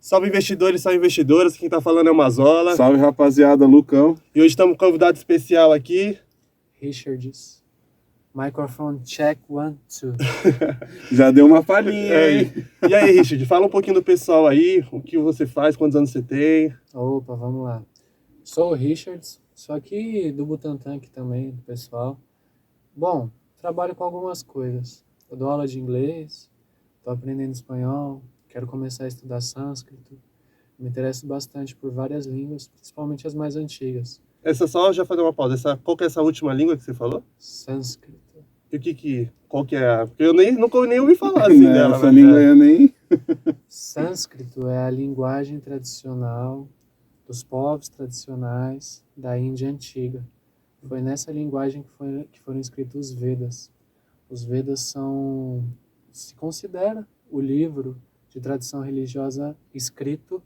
Salve investidores, salve investidoras, quem tá falando é o Mazola. Salve rapaziada, Lucão. E hoje estamos com um convidado especial aqui. Richards. Microphone check, 1, 2. Já deu uma palhinha, hein? E aí, Richard, fala um pouquinho do pessoal aí, o que você faz, quantos anos você tem? Opa, vamos lá. Sou o Richards, sou aqui do Butantan aqui também, do pessoal. Bom, trabalho com algumas coisas. Eu dou aula de inglês, estou aprendendo espanhol, quero começar a estudar sânscrito. Me interesso bastante por várias línguas, principalmente as mais antigas. Essa só, já fazer uma pausa, qual que é essa última língua que você falou? Sânscrito. E qual que é? Porque eu nunca nem ouvi falar assim dela. Essa língua eu nem... Sânscrito é a linguagem tradicional dos povos tradicionais da Índia antiga. Foi nessa linguagem que foram escritos os Vedas. Os Vedas se considera o livro de tradição religiosa escrito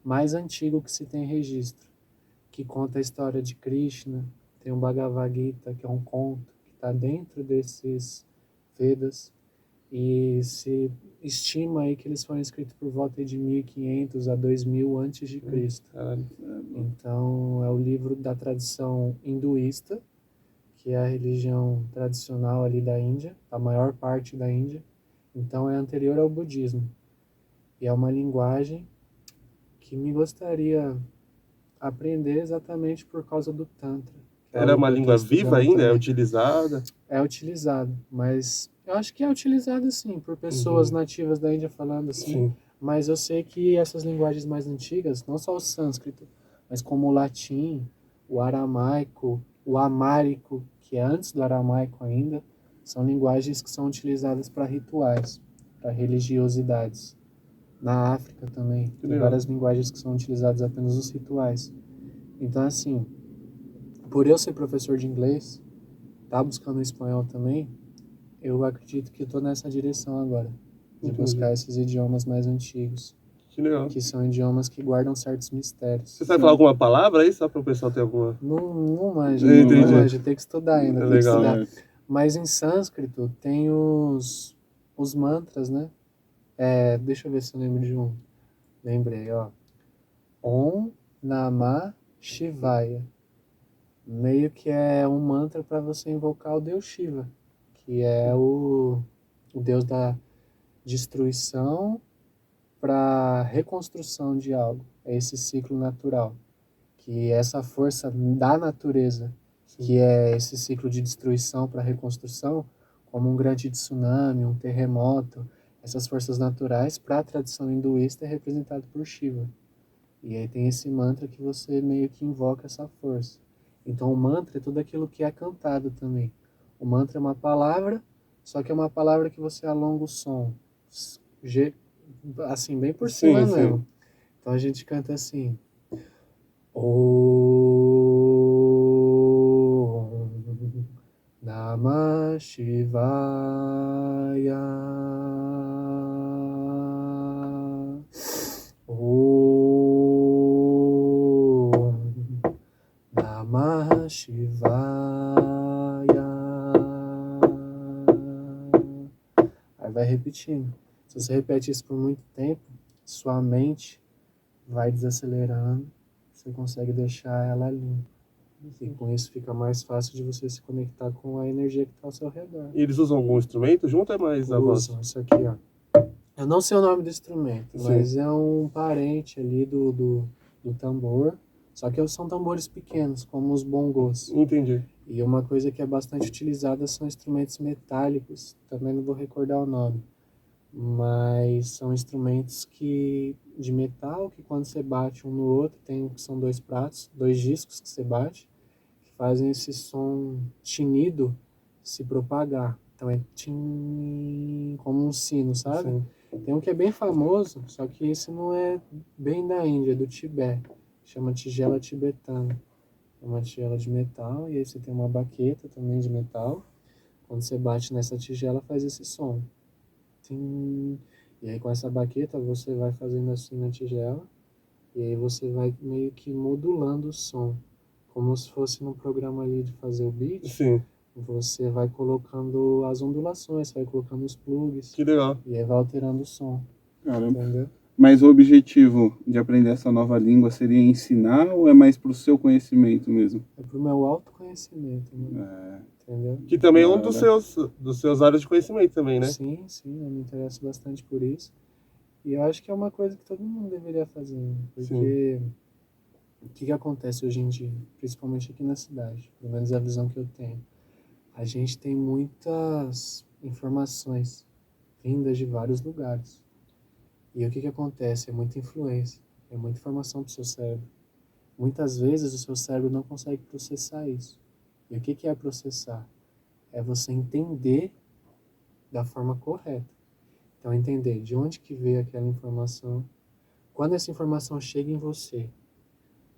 mais antigo que se tem registro, que conta a história de Krishna. Tem o Bhagavad Gita, que é um conto que está dentro desses Vedas, e se estima aí que eles foram escritos por volta de 1500 a 2000 antes de Cristo. Então é o livro da tradição hinduísta, que é a religião tradicional ali da Índia, a maior parte da Índia. Então é anterior ao budismo. E é uma linguagem que me gostaria aprender exatamente por causa do Tantra. Era uma língua viva ainda? também. É utilizada? É utilizado, mas eu acho que é utilizado sim, por pessoas nativas da Índia falando assim. Sim. Mas eu sei que essas linguagens mais antigas, não só o sânscrito, mas como o latim, o aramaico, o amárico, que é antes do aramaico ainda, são linguagens que são utilizadas para rituais, para religiosidades. Na África também, tem várias linguagens que são utilizadas apenas nos rituais. Então, assim, por eu ser professor de inglês, tá buscando espanhol também, eu acredito que eu tô nessa direção agora, de buscar esses idiomas mais antigos. Que legal. Que são idiomas que guardam certos mistérios. Você sabe falar alguma palavra aí, só para o pessoal ter alguma... Não manjo, tem que estudar ainda. É legal. Mas em sânscrito tem os mantras, né? Deixa eu ver se eu lembro de um. Lembrei, ó. Om Namah Shivaya. Meio que é um mantra para você invocar o Deus Shiva, que é o Deus da destruição para reconstrução de algo. É esse ciclo natural, que essa força da natureza, que é esse ciclo de destruição para reconstrução, como um grande tsunami, um terremoto, essas forças naturais, para a tradição hinduísta é representado por Shiva. E aí tem esse mantra que você meio que invoca essa força. Então o mantra é tudo aquilo que é cantado também. O mantra é uma palavra, só que é uma palavra que você alonga o som. Assim, bem por cima mesmo. Sim. Então a gente canta assim. Om Namah Shivaya. Om Namah Shivaya. Aí vai repetindo. Se você repete isso por muito tempo, sua mente vai desacelerando, você consegue deixar ela limpa. E com isso fica mais fácil de você se conectar com a energia que está ao seu redor. E eles usam algum instrumento junto ou é mais a voz? Usam, isso aqui, ó. Eu não sei o nome do instrumento, mas é um parente ali do tambor. Só que são tambores pequenos, como os bongos. Entendi. E uma coisa que é bastante utilizada são instrumentos metálicos. Também não vou recordar o nome. Mas são instrumentos de metal que quando você bate um no outro, são dois pratos, dois discos que você bate, que fazem esse som tinido se propagar. Então é tim, como um sino, sabe? Sim. Tem um que é bem famoso, só que esse não é bem da Índia, é do Tibete. Chama tigela tibetana. É uma tigela de metal e aí você tem uma baqueta também de metal. Quando você bate nessa tigela faz esse som. Tim. E aí com essa baqueta você vai fazendo assim na tigela e aí você vai meio que modulando o som, como se fosse num programa ali de fazer o beat. Sim. Você vai colocando as ondulações, vai colocando os plugs. Que legal. E aí vai alterando o som. Caramba. Entendeu? Mas o objetivo de aprender essa nova língua seria ensinar ou é mais para o seu conhecimento mesmo? É pro meu autoconhecimento, né? É, Entendeu? Que também é da um hora. dos seus áreas de conhecimento também, né? Sim, sim, eu me interesso bastante por isso. E eu acho que é uma coisa que todo mundo deveria fazer, né? Sim. Porque o que acontece hoje em dia, principalmente aqui na cidade, pelo menos a visão que eu tenho, a gente tem muitas informações vindas de vários lugares. E o que acontece? É muita influência, é muita informação para o seu cérebro. Muitas vezes o seu cérebro não consegue processar isso. E o que é processar? É você entender da forma correta. Então, entender de onde que veio aquela informação, quando essa informação chega em você,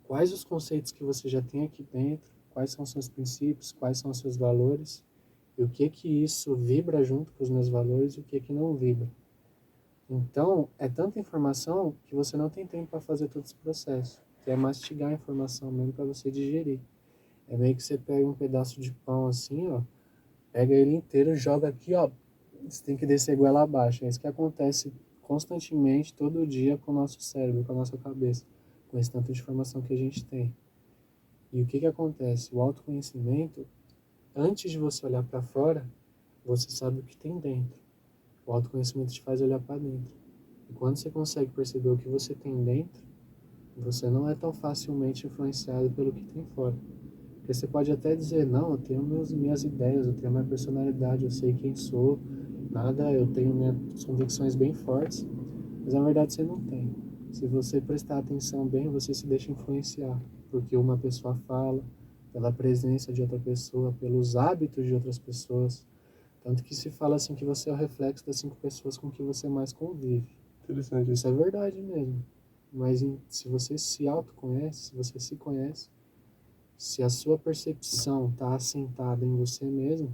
quais os conceitos que você já tem aqui dentro, quais são os seus princípios, quais são os seus valores, e o que isso vibra junto com os meus valores e o que não vibra. Então, é tanta informação que você não tem tempo para fazer todo esse processo, que é mastigar a informação mesmo para você digerir. É meio que você pega um pedaço de pão assim, ó, pega ele inteiro, joga aqui, ó, você tem que descer goela abaixo. É isso que acontece constantemente, todo dia com o nosso cérebro, com a nossa cabeça, com esse tanto de informação que a gente tem. E o que acontece? O autoconhecimento, antes de você olhar para fora, você sabe o que tem dentro. O autoconhecimento te faz olhar para dentro. E quando você consegue perceber o que você tem dentro, você não é tão facilmente influenciado pelo que tem fora. Porque você pode até dizer, não, eu tenho minhas ideias, eu tenho minha personalidade, eu sei quem sou, nada, eu tenho minhas convicções bem fortes, mas na verdade você não tem. Se você prestar atenção bem, você se deixa influenciar, porque uma pessoa fala, pela presença de outra pessoa, pelos hábitos de outras pessoas. Tanto que se fala assim que você é o reflexo das 5 pessoas com que você mais convive. Interessante Isso isso. é verdade mesmo. Mas se você se autoconhece, se você se conhece, se a sua percepção está assentada em você mesmo,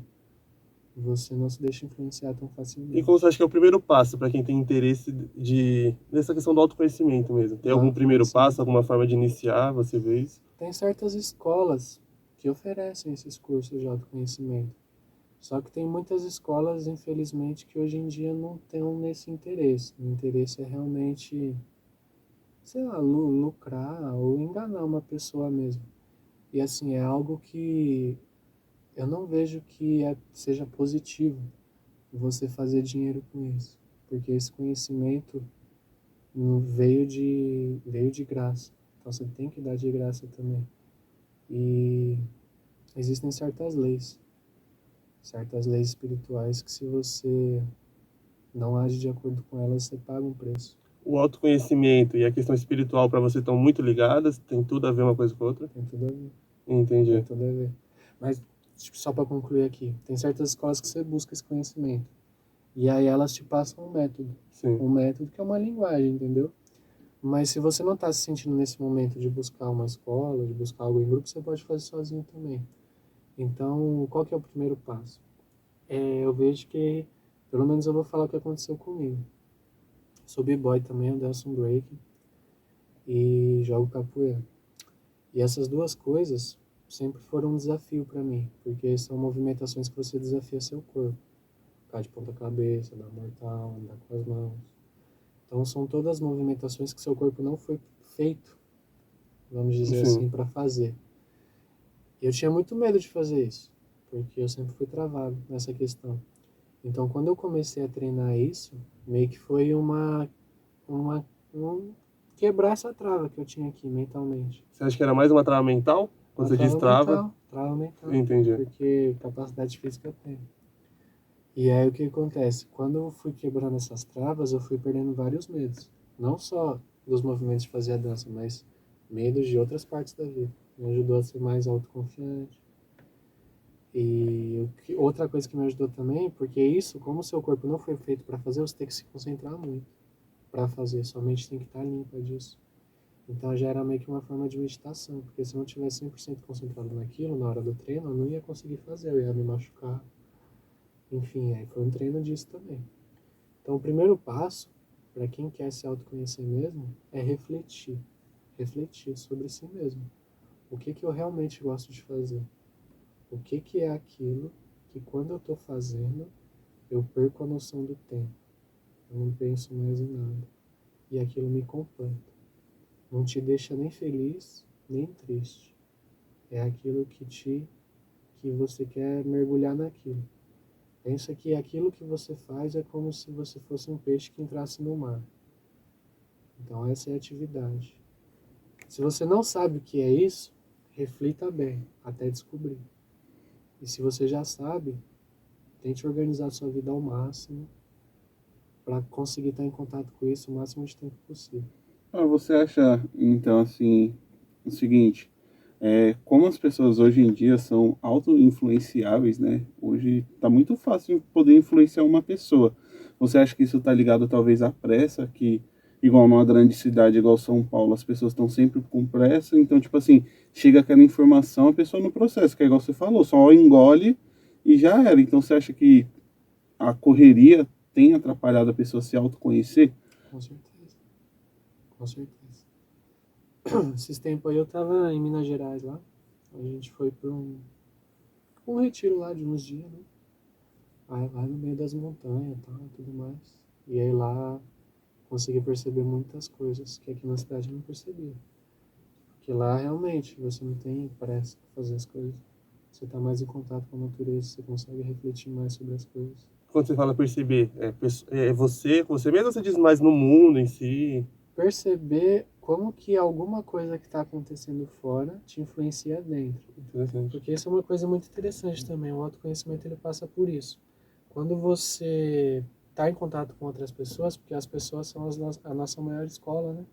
você não se deixa influenciar tão E como você facilmente. acha que é o primeiro passo para quem tem interesse nessa questão do autoconhecimento mesmo? Tem Do algum primeiro passo, autoconhecimento. alguma forma de iniciar, você vê isso? Tem certas escolas que oferecem esses cursos de autoconhecimento. Só que tem muitas escolas, infelizmente, que hoje em dia não têm nesse interesse. O interesse é realmente, sei lá, lucrar ou enganar uma pessoa mesmo. E assim, é algo que eu não vejo que seja positivo você fazer dinheiro com isso. Porque esse conhecimento veio de graça. Então você tem que dar de graça também. E existem certas leis espirituais que se você não age de acordo com elas, você paga um preço. O autoconhecimento e a questão espiritual para você estão muito ligadas? Tem tudo a ver uma coisa com a outra? Tem tudo a ver. Tem Entendi. tudo a ver. Mas, tipo, só para concluir aqui, tem certas escolas que você busca esse conhecimento. E aí elas te passam um método. Sim. Um método que é uma linguagem, entendeu? Mas se você não está se sentindo nesse momento de buscar uma escola, de buscar algo em grupo, você pode fazer sozinho também. Então, qual que é o primeiro passo? Eu vejo que, pelo menos eu vou falar o que aconteceu comigo. Sou b-boy também, eu danço um break e jogo capoeira. E essas duas coisas sempre foram um desafio para mim, porque são movimentações que você desafia seu corpo. Ficar de ponta cabeça, dar mortal, andar com as mãos. Então são todas movimentações que seu corpo não foi feito, vamos dizer Sim. assim, para fazer. E eu tinha muito medo de fazer isso, porque eu sempre fui travado nessa questão. Então quando eu comecei a treinar isso, meio que foi um quebrar essa trava que eu tinha aqui mentalmente. Você acha que era mais uma trava mental? Quando Uma você diz trava? trava mental, Entendi. porque capacidade física eu tenho. E aí o que acontece? Quando eu fui quebrando essas travas, eu fui perdendo vários medos. Não só dos movimentos de fazer a dança, mas medos de outras partes da vida. Me ajudou a ser mais autoconfiante. E outra coisa que me ajudou também, porque isso, como o seu corpo não foi feito para fazer, você tem que se concentrar muito para fazer. Sua mente tem que estar limpa disso. Então já era meio que uma forma de meditação, porque se eu não tivesse 100% concentrado naquilo na hora do treino, eu não ia conseguir fazer, eu ia me machucar. Enfim, aí foi um treino disso também. Então, o primeiro passo, para quem quer se autoconhecer mesmo, é refletir. Refletir sobre si mesmo. O que eu realmente gosto de fazer? O que é aquilo que, quando eu estou fazendo, eu perco a noção do tempo? Eu não penso mais em nada. e aquilo me completa. Não te deixa nem feliz, nem triste. É aquilo que você quer mergulhar naquilo. Pensa que aquilo que você faz é como se você fosse um peixe que entrasse no mar. Então essa é a atividade. Se você não sabe o que é isso, reflita bem até descobrir. E se você já sabe, tente organizar a sua vida ao máximo para conseguir estar em contato com isso o máximo de tempo possível. Você acha, então, assim, o seguinte, como as pessoas hoje em dia são auto-influenciáveis, né? Hoje tá muito fácil poder influenciar uma pessoa. Você acha que isso tá ligado talvez à pressa, que igual numa grande cidade igual São Paulo, as pessoas estão sempre com pressa, então, tipo assim, chega aquela informação, a pessoa não processa, que é igual você falou, só engole e já era. Então você acha que a correria tem atrapalhado a pessoa a se autoconhecer? Com certeza. Com certeza. Esses tempos aí eu tava em Minas Gerais lá. A gente foi para um retiro lá de uns dias, né? Aí lá no meio das montanhas e tal, tudo mais. E aí lá consegui perceber muitas coisas que aqui na cidade eu não percebia. Porque lá realmente você não tem pressa para fazer as coisas. Você está mais em contato com a natureza, você consegue refletir mais sobre as coisas. Quando você fala perceber, é você mesmo ou você diz mais no mundo em si? Perceber como que alguma coisa que está acontecendo fora te influencia dentro. Interessante. Porque isso é uma coisa muito interessante também. O autoconhecimento ele passa por isso. Quando você está em contato com outras pessoas, porque as pessoas são a nossa maior escola, né?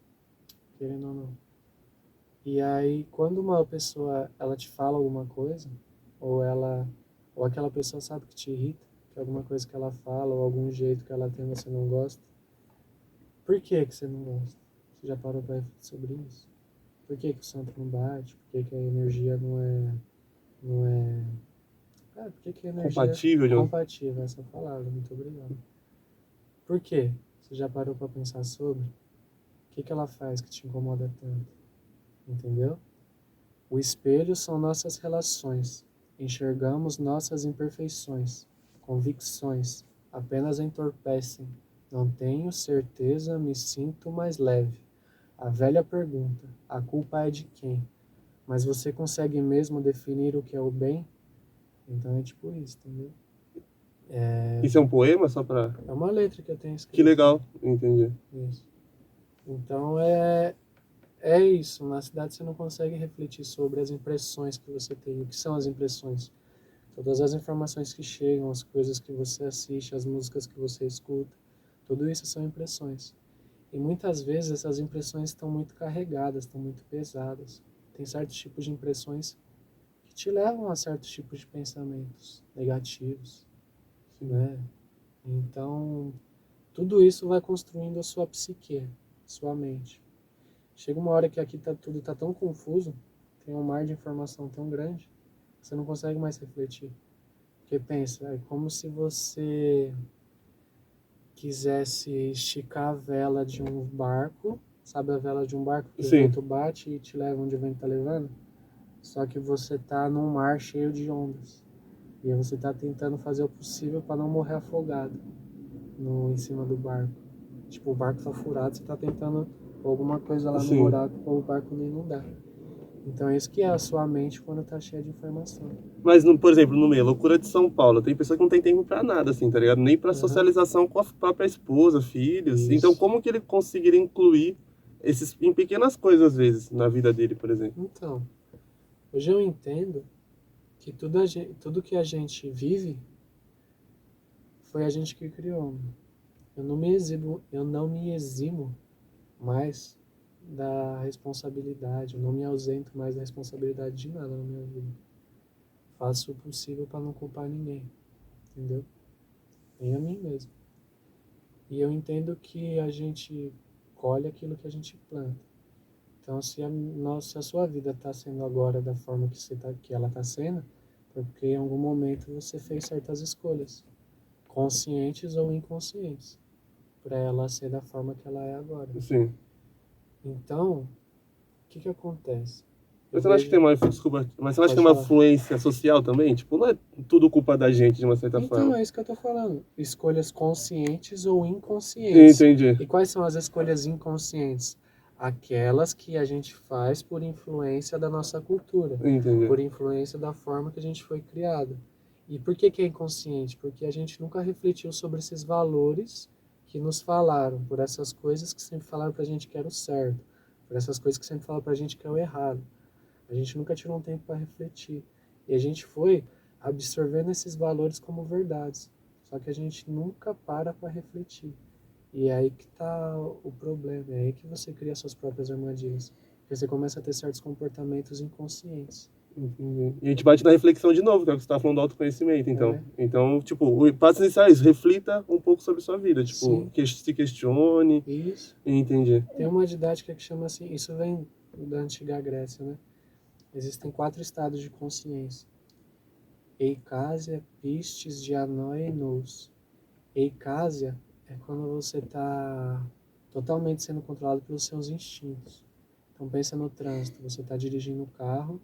Querendo ou não. E aí, quando uma pessoa ela te fala alguma coisa, ou aquela pessoa sabe que te irrita, que alguma coisa que ela fala, ou algum jeito que ela tem você não gosta, por que que você não gosta? Você já parou para refletir sobre isso? Por que que o santo não bate? Por que que a energia não é, por que que a energia Compatível, John? compatível, essa palavra, muito obrigado. Por quê? Você já parou para pensar sobre? O que que ela faz que te incomoda tanto? Entendeu? O espelho são nossas relações. Enxergamos nossas imperfeições. Convicções apenas entorpecem. Não tenho certeza, me sinto mais leve. A velha pergunta: a culpa é de quem? Mas você consegue mesmo definir o que é o bem? Então é tipo isso, entendeu? Isso é um poema só pra... É uma letra que eu tenho Que escrito. legal, entendi. Isso. Então é isso. Na cidade você não consegue refletir sobre as impressões que você tem. O que são as impressões? Todas as informações que chegam, as coisas que você assiste, as músicas que você escuta, tudo isso são impressões. E muitas vezes essas impressões estão muito carregadas, estão muito pesadas. Tem certos tipos de impressões que te levam a certos tipos de pensamentos negativos, né? Então, tudo isso vai construindo a sua psique, sua mente. Chega uma hora que aqui tudo tá tão confuso, tem um mar de informação tão grande, que você não consegue mais refletir. Porque pensa, é como se você quisesse esticar a vela de um barco, sabe a vela de um barco que o Sim. vento bate e te leva onde o vento está levando? Só que você está num mar cheio de ondas. E aí você está tentando fazer o possível para não morrer afogado em cima do barco. Tipo, o barco está furado, você está tentando pôr alguma coisa lá no Sim. buraco para o barco nem inundar. Então é isso que é a sua mente quando está cheia de informação. Mas, por exemplo, no meio, loucura de São Paulo, tem pessoa que não tem tempo pra nada, assim, tá ligado? Nem pra socialização com a própria esposa, filhos. Isso. Então, como que ele conseguiria incluir esses em pequenas coisas, às vezes, na vida dele, por exemplo? Então, hoje eu entendo que tudo que a gente vive foi a gente que criou. Eu não me eximo mais da responsabilidade, eu não me ausento mais da responsabilidade de nada na minha vida. Faço o possível para não culpar ninguém, entendeu? Nem a mim mesmo. E eu entendo que a gente colhe aquilo que a gente planta. Então, se a sua vida está sendo agora da forma que ela está sendo, é porque em algum momento você fez certas escolhas, conscientes ou inconscientes, para ela ser da forma que ela é agora. Sim. Então, o que acontece? Mas você não acha que tem uma, desculpa, mas você não acha que tem Pode uma falar. influência social também? Tipo, não é tudo culpa da gente, de uma certa Então, forma. é isso que eu tô falando. Escolhas conscientes ou inconscientes. Entendi. E quais são as escolhas inconscientes? Aquelas que a gente faz por influência da nossa cultura, Entendi. por influência da forma que a gente foi criado. E por que que é inconsciente? Porque a gente nunca refletiu sobre esses valores que nos falaram, por essas coisas que sempre falaram pra gente que era o certo, por essas coisas que sempre falaram pra gente que é o errado. A gente nunca tirou um tempo para refletir. E a gente foi absorvendo esses valores como verdades. Só que a gente nunca para refletir. E é aí que está o problema. É aí que você cria suas próprias armadilhas. Porque você começa a ter certos comportamentos inconscientes. Entendi. E a gente bate na reflexão de novo, que é o que você estava falando do autoconhecimento, então. É. Então, tipo, o passo inicial é isso, reflita um pouco sobre sua vida, tipo, Sim. se questione. Isso. Entendi. Tem uma didática que chama assim, isso vem da antiga Grécia, né? Existem 4 estados de consciência: Eicásia, Pistis, Dianoia e Nous. Eicásia é quando você está totalmente sendo controlado pelos seus instintos. Então pensa no trânsito, você está dirigindo o carro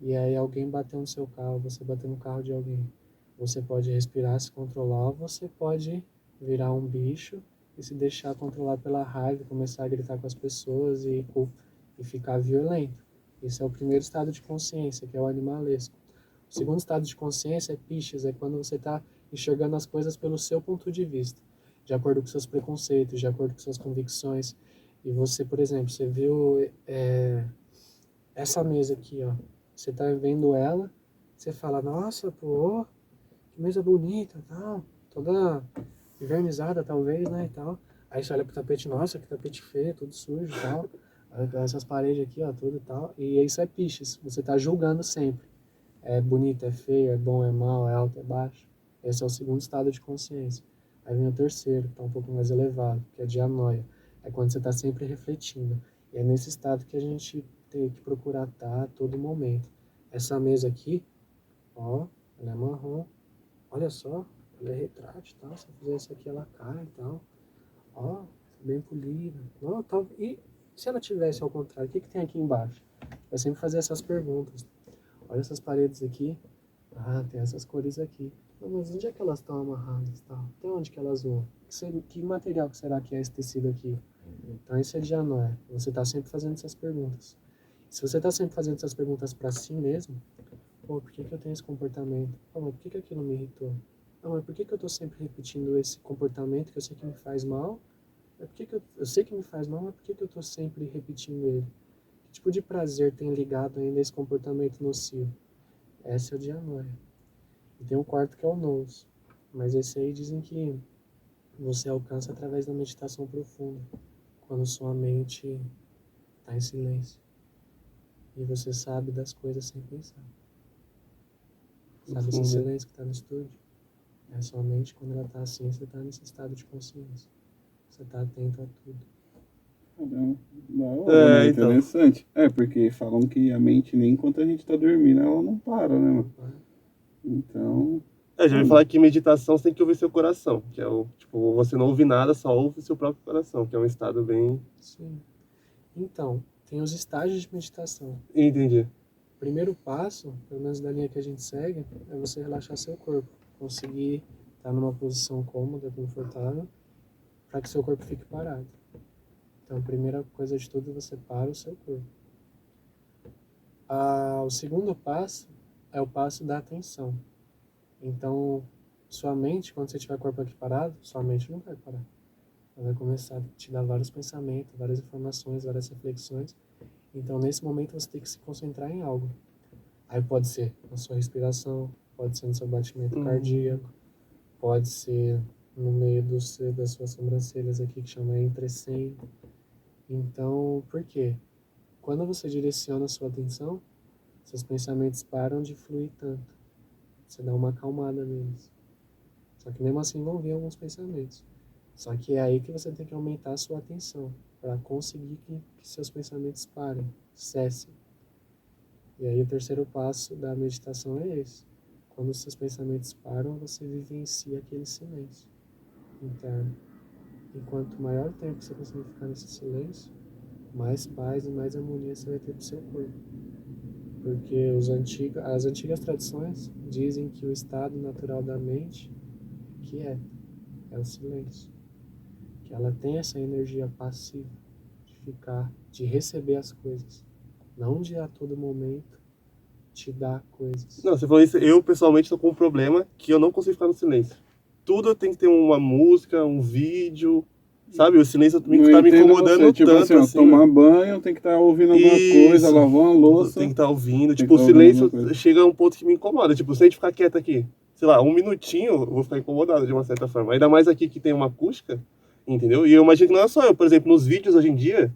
e aí alguém bateu no seu carro, você bateu no carro de alguém. Você pode respirar, se controlar, ou você pode virar um bicho e se deixar controlar pela raiva, começar a gritar com as pessoas e ficar violento. Esse é o primeiro estado de consciência, que é o animalesco. O segundo estado de consciência é Piscis, é quando você está enxergando as coisas pelo seu ponto de vista, de acordo com seus preconceitos, de acordo com suas convicções. E você, por exemplo, você viu essa mesa aqui, ó. Você tá vendo ela, você fala, nossa, pô, que mesa bonita, tal, toda envernizada talvez, né, e tal. Aí você olha pro tapete, nossa, que tapete feio, tudo sujo e tal. Essas paredes aqui, ó, tudo e tal. E isso é Piscis, você tá julgando sempre. É bonito, é feio, é bom, é mal, é alto, é baixo. Esse é o segundo estado de consciência. Aí vem o terceiro, que está um pouco mais elevado, que é a dianoia. É quando você está sempre refletindo. E é nesse estado que a gente tem que procurar estar a todo momento. Essa mesa aqui, ó, ela é marrom. Olha só, ela é retrátil, tá? Se eu fizer isso aqui, ela cai e tal. Ó, bem polida. Ó, tá. E se ela tivesse ao contrário, o que, que tem aqui embaixo? Eu sempre fazer essas perguntas. Olha essas paredes aqui. Ah, tem essas cores aqui. Não, mas onde é que elas estão amarradas? Tá? Até onde que elas vão? Que material que será que é esse tecido aqui? Então isso já não é. Você está sempre fazendo essas perguntas. Se você está sempre fazendo essas perguntas para si mesmo, pô, por que que eu tenho esse comportamento? Pô, mas por que que aquilo me irritou? Ah, mas por que que eu estou sempre repetindo esse comportamento que eu sei que me faz mal? É por que que eu sei que me faz mal, mas por que que eu estou sempre repetindo ele? Que tipo de prazer tem ligado ainda a esse comportamento nocivo? Essa é o dianoia. E tem um quarto que é o nous. Mas esse aí dizem que você alcança através da meditação profunda, quando sua mente está em silêncio e você sabe das coisas sem pensar. Sabe esse Entendi. silêncio que está no estúdio? É sua mente, quando ela está assim, você está nesse estado de consciência. Você está atento a tudo. Caramba, da hora, né? Então. Interessante. É, porque falam que a mente, nem enquanto a gente tá dormindo, ela não para, né, mano? Então, Já ouvi mano, falar que meditação você tem que ouvir seu coração, que é o, tipo, você não ouve nada, só ouve seu próprio coração, que é um estado bem... Sim. Então, tem os estágios de meditação. Entendi. O primeiro passo, pelo menos da linha que a gente segue, é você relaxar seu corpo. Conseguir estar numa posição cômoda, confortável, para que seu corpo fique parado. Então, a primeira coisa de tudo, você para o seu corpo. O segundo passo é o passo da atenção. Então, sua mente, quando você tiver o corpo aqui parado, sua mente não vai parar. Ela vai começar a te dar vários pensamentos, várias informações, várias reflexões. Então, nesse momento, você tem que se concentrar em algo. Aí pode ser na sua respiração, pode ser no seu batimento cardíaco, pode ser no meio das suas sobrancelhas aqui, que chama entreceiro. Então, por quê? Quando você direciona a sua atenção, seus pensamentos param de fluir tanto. Você dá uma acalmada neles. Só que mesmo assim vão vir alguns pensamentos. Só que é aí que você tem que aumentar a sua atenção, para conseguir que seus pensamentos parem, cessem. E aí o terceiro passo da meditação é esse. Quando os seus pensamentos param, você vivencia aquele silêncio interno. E quanto maior tempo você conseguir ficar nesse silêncio, mais paz e mais harmonia você vai ter pro seu corpo. Porque as antigas tradições dizem que o estado natural da mente é o silêncio. Que ela tem essa energia passiva de ficar, de receber as coisas. Não de a todo momento te dar coisas. Não, você falou isso, eu pessoalmente tô com um problema que eu não consigo ficar no silêncio. Tudo tem que ter uma música, um vídeo, sabe? O silêncio tá me Não entendo incomodando você, tipo tanto assim, ó, assim, tomar né? banho, tem que estar ouvindo alguma coisa, Isso, lavar uma louça. tem que estar ouvindo. Tem Tipo, que o tá ouvindo alguma silêncio coisa. chega a um ponto que me incomoda. Tipo, se a gente ficar quieto aqui, sei lá, um minutinho, eu vou ficar incomodado de uma certa forma. Ainda mais aqui que tem uma acústica, entendeu? E eu imagino que não é só eu. Por exemplo, nos vídeos hoje em dia,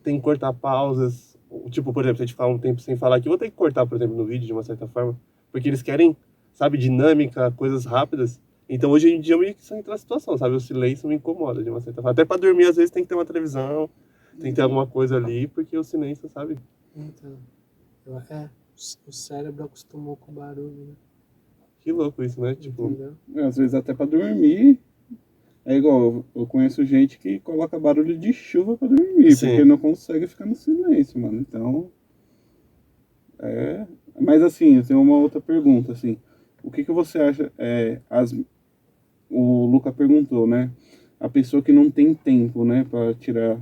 tem que cortar pausas. Tipo, por exemplo, se a gente ficar um tempo sem falar aqui, eu vou ter que cortar, por exemplo, no vídeo de uma certa forma. Porque eles querem, sabe, dinâmica, coisas rápidas. Então, hoje em dia, eu meio que sou em outra situação, sabe? O silêncio me incomoda de uma certa forma. Até pra dormir, às vezes, tem que ter uma televisão, tem que ter alguma coisa ali, porque o silêncio, sabe? Então, o cérebro acostumou com o barulho, né? Que louco isso, né? Tipo, Entendeu? Às vezes até pra dormir. É igual, eu conheço gente que coloca barulho de chuva pra dormir, Sim. porque não consegue ficar no silêncio, mano. Então, é... Mas assim, eu tenho uma outra pergunta, assim. O que você acha, o Luca perguntou, né? A pessoa que não tem tempo, né, para tirar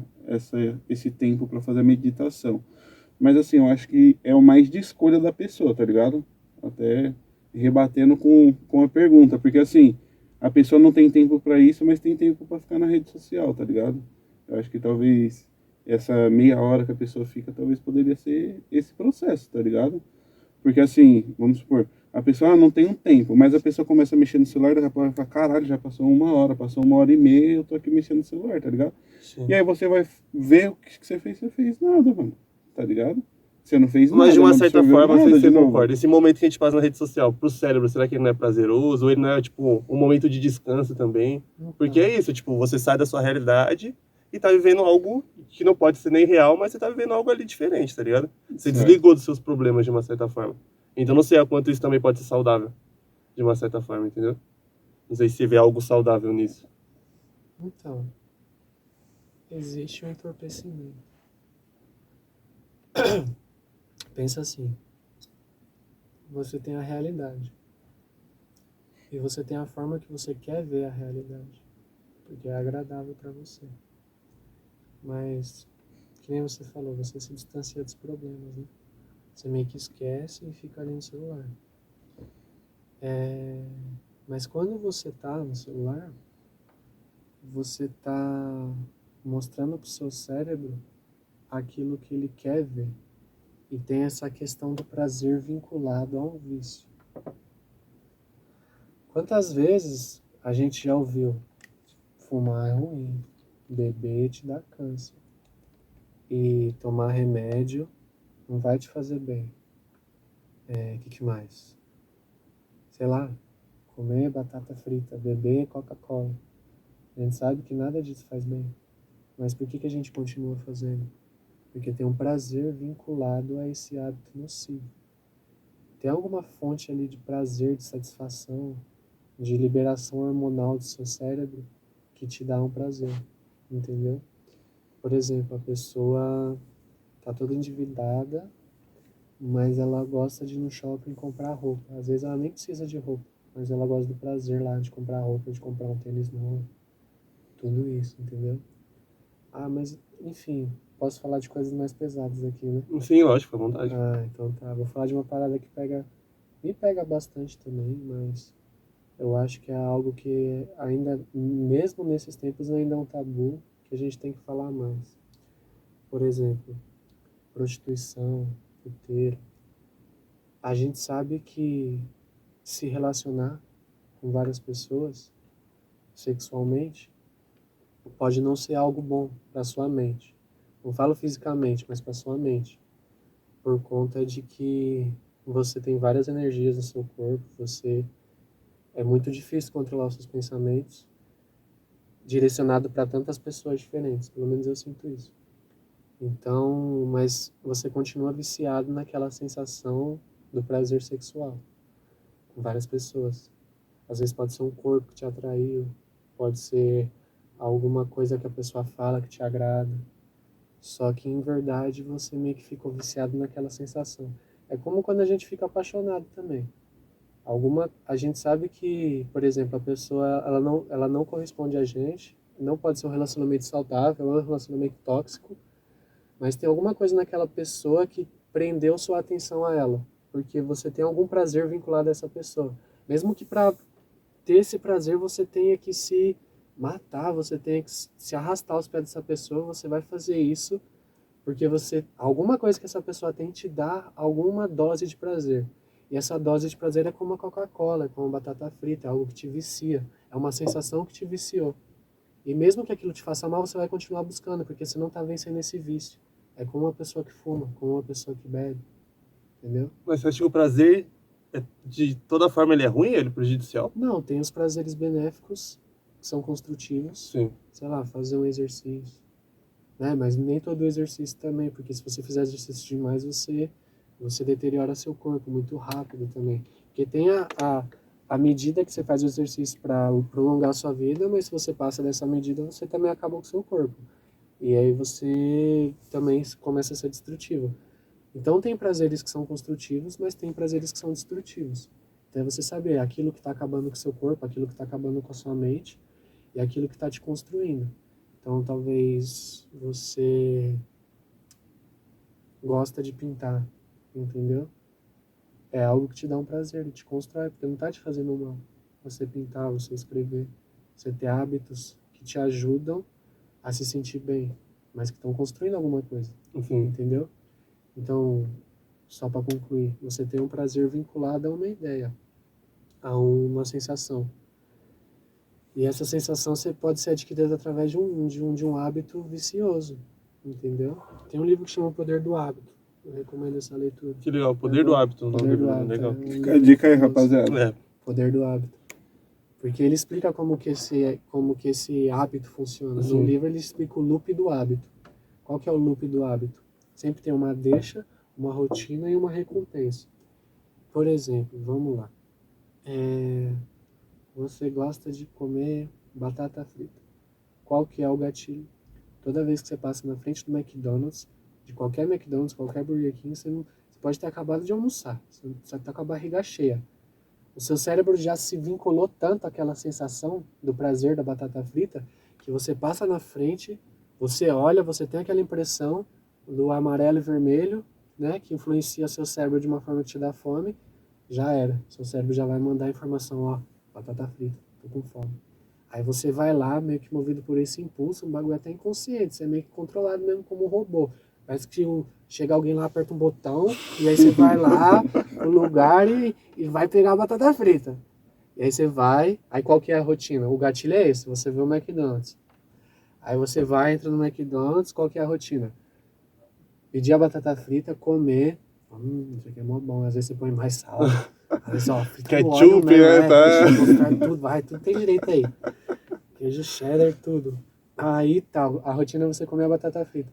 esse tempo para fazer a meditação. Mas assim, eu acho que é o mais de escolha da pessoa, tá ligado? Até rebatendo com a pergunta, porque assim, a pessoa não tem tempo para isso, mas tem tempo para ficar na rede social, tá ligado? Eu acho que talvez essa meia hora que a pessoa fica, talvez poderia ser esse processo, tá ligado? Porque assim, vamos supor, a pessoa não tem um tempo, mas a pessoa começa a mexer no celular, daqui a pouco ela fala, caralho, já passou uma hora, passou 1h30, eu tô aqui mexendo no celular, tá ligado? sim. E aí você vai ver o que você fez nada, mano, tá ligado? Você não fez nada, Mas de uma não certa absorveu forma, não sei nada se de você novo. concorda. Esse momento que a gente passa na rede social, pro cérebro, será que ele não é prazeroso? Ou ele não é, tipo, um momento de descanso também? Porque é isso, tipo, você sai da sua realidade e tá vivendo algo que não pode ser nem real, mas você tá vivendo algo ali diferente, tá ligado? Você Certo. desligou dos seus problemas de uma certa forma. Então não sei a quanto isso também pode ser saudável, de uma certa forma, entendeu? Não sei se você vê algo saudável nisso. Então, existe um entorpecimento. Pensa assim, você tem a realidade. E você tem a forma que você quer ver a realidade. Porque é agradável para você. Mas, que nem você falou, você se distancia dos problemas, né? Você meio que esquece e fica ali no celular. Mas quando você tá no celular, você tá mostrando pro seu cérebro aquilo que ele quer ver. E tem essa questão do prazer vinculado a um vício. Quantas vezes a gente já ouviu fumar é ruim, beber te dá câncer e tomar remédio não vai te fazer bem. Que mais? Sei lá, comer batata frita, beber Coca-Cola. A gente sabe que nada disso faz bem. Mas por que a gente continua fazendo? Porque tem um prazer vinculado a esse hábito nocivo. Tem alguma fonte ali de prazer, de satisfação, de liberação hormonal do seu cérebro que te dá um prazer, entendeu? Por exemplo, a pessoa tá toda endividada, mas ela gosta de ir no shopping comprar roupa. Às vezes ela nem precisa de roupa, mas ela gosta do prazer lá de comprar roupa, de comprar um tênis novo, tudo isso, entendeu? Ah, mas enfim, posso falar de coisas mais pesadas aqui, né? Sim, lógico, à vontade. Ah, então tá. Vou falar de uma parada que me pega bastante também, mas eu acho que é algo que ainda, mesmo nesses tempos, ainda é um tabu que a gente tem que falar mais. Por exemplo, prostituição, puteiro. A gente sabe que se relacionar com várias pessoas sexualmente pode não ser algo bom para sua mente. Não falo fisicamente, mas para sua mente. Por conta de que você tem várias energias no seu corpo, é muito difícil controlar os seus pensamentos direcionado para tantas pessoas diferentes, pelo menos eu sinto isso. Então, mas você continua viciado naquela sensação do prazer sexual com várias pessoas. Às vezes pode ser um corpo que te atraiu, pode ser alguma coisa que a pessoa fala que te agrada. Só que em verdade você meio que ficou viciado naquela sensação. É como quando a gente fica apaixonado também. A gente sabe que, por exemplo, a pessoa ela não corresponde a gente, não pode ser um relacionamento saudável, é um relacionamento tóxico, mas tem alguma coisa naquela pessoa que prendeu sua atenção a ela, porque você tem algum prazer vinculado a essa pessoa. Mesmo que para ter esse prazer você tenha que se matar, você tenha que se arrastar aos pés dessa pessoa, você vai fazer isso porque alguma coisa que essa pessoa tem te dá alguma dose de prazer. E essa dose de prazer é como a Coca-Cola, é como a batata frita, é algo que te vicia, é uma sensação que te viciou. E mesmo que aquilo te faça mal, você vai continuar buscando, porque você não está vencendo esse vício. É como uma pessoa que fuma, como uma pessoa que bebe, entendeu? Mas você acha que o prazer, de toda forma, ele é ruim? Ele é prejudicial? Não, tem os prazeres benéficos, que são construtivos. Sim. Sei lá, fazer um exercício. Né? Mas nem todo exercício também, porque se você fizer exercício demais, você deteriora seu corpo muito rápido também. Porque tem a medida que você faz o exercício para prolongar a sua vida, mas se você passa dessa medida, você também acabou com o seu corpo. E aí você também começa a ser destrutivo. Então tem prazeres que são construtivos, mas tem prazeres que são destrutivos. Então é você saber aquilo que está acabando com o seu corpo, aquilo que está acabando com a sua mente e aquilo que está te construindo. Então talvez você gosta de pintar, entendeu? É algo que te dá um prazer, ele te constrói, porque não está te fazendo mal. Você pintar, você escrever, você ter hábitos que te ajudam a se sentir bem, mas que estão construindo alguma coisa, Sim. entendeu? Então, só para concluir, você tem um prazer vinculado a uma ideia, a uma sensação. E essa sensação você pode ser adquirida através de um hábito vicioso, entendeu? Tem um livro que chama O Poder do Hábito. Eu recomendo essa leitura. Que legal, Poder do Hábito. O nome Poder do do livro, Hábito. legal. É um Fica a livro dica aí, famoso. rapaziada. É, Poder do Hábito. Porque ele explica como que esse hábito funciona. Sim. No livro ele explica o loop do hábito. Qual que é o loop do hábito? Sempre tem uma deixa, uma rotina e uma recompensa. Por exemplo, vamos lá. Você gosta de comer batata frita. Qual que é o gatilho? Toda vez que você passa na frente do McDonald's, de qualquer McDonald's, qualquer Burger King, você pode ter acabado de almoçar. Você está com a barriga cheia. O seu cérebro já se vinculou tanto àquela sensação do prazer da batata frita que você passa na frente, você olha, você tem aquela impressão do amarelo e vermelho, né, que influencia seu cérebro de uma forma que te dá fome, já era. Seu cérebro já vai mandar a informação, ó, batata frita, tô com fome. Aí você vai lá, meio que movido por esse impulso, um bagulho até inconsciente, você é meio que controlado mesmo como um robô. Parece que chega alguém lá, aperta um botão, e aí você vai lá pro lugar e vai pegar a batata frita. E aí você vai, aí qual que é a rotina? O gatilho é esse, você vê o McDonald's. Aí você vai, entra no McDonald's, qual que é a rotina? Pedir a batata frita, comer, isso aqui é mó bom, às vezes você põe mais sal, às vezes ó, frita no óleo Ketchup, mesmo, né, tá? ketchup, mostarda, tudo, vai, tudo tem direito aí. Queijo cheddar, tudo. Aí tal, a rotina é você comer a batata frita.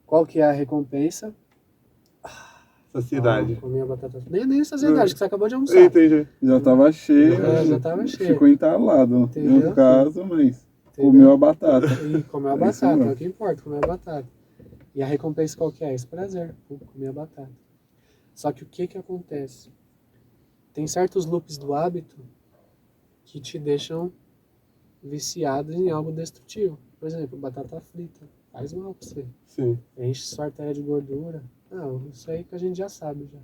Qual que é a recompensa? Saciedade. Comer a batata frita. Nem saciedade, que você acabou de almoçar. Entendi. Já tava cheio. Já tava cheio. Ficou entalado, Entendeu? no caso, mas Entendeu? comeu a batata. E comeu a É isso batata, mesmo. é o que importa, comer a batata. E a recompensa qual que é? Esse prazer, comer a batata. Só que o que acontece? Tem certos loops do hábito que te deixam viciado em algo destrutivo. Por exemplo, batata frita. Faz mal pra você. Sim. Enche sua artéria de gordura. Não, isso aí que a gente já sabe já.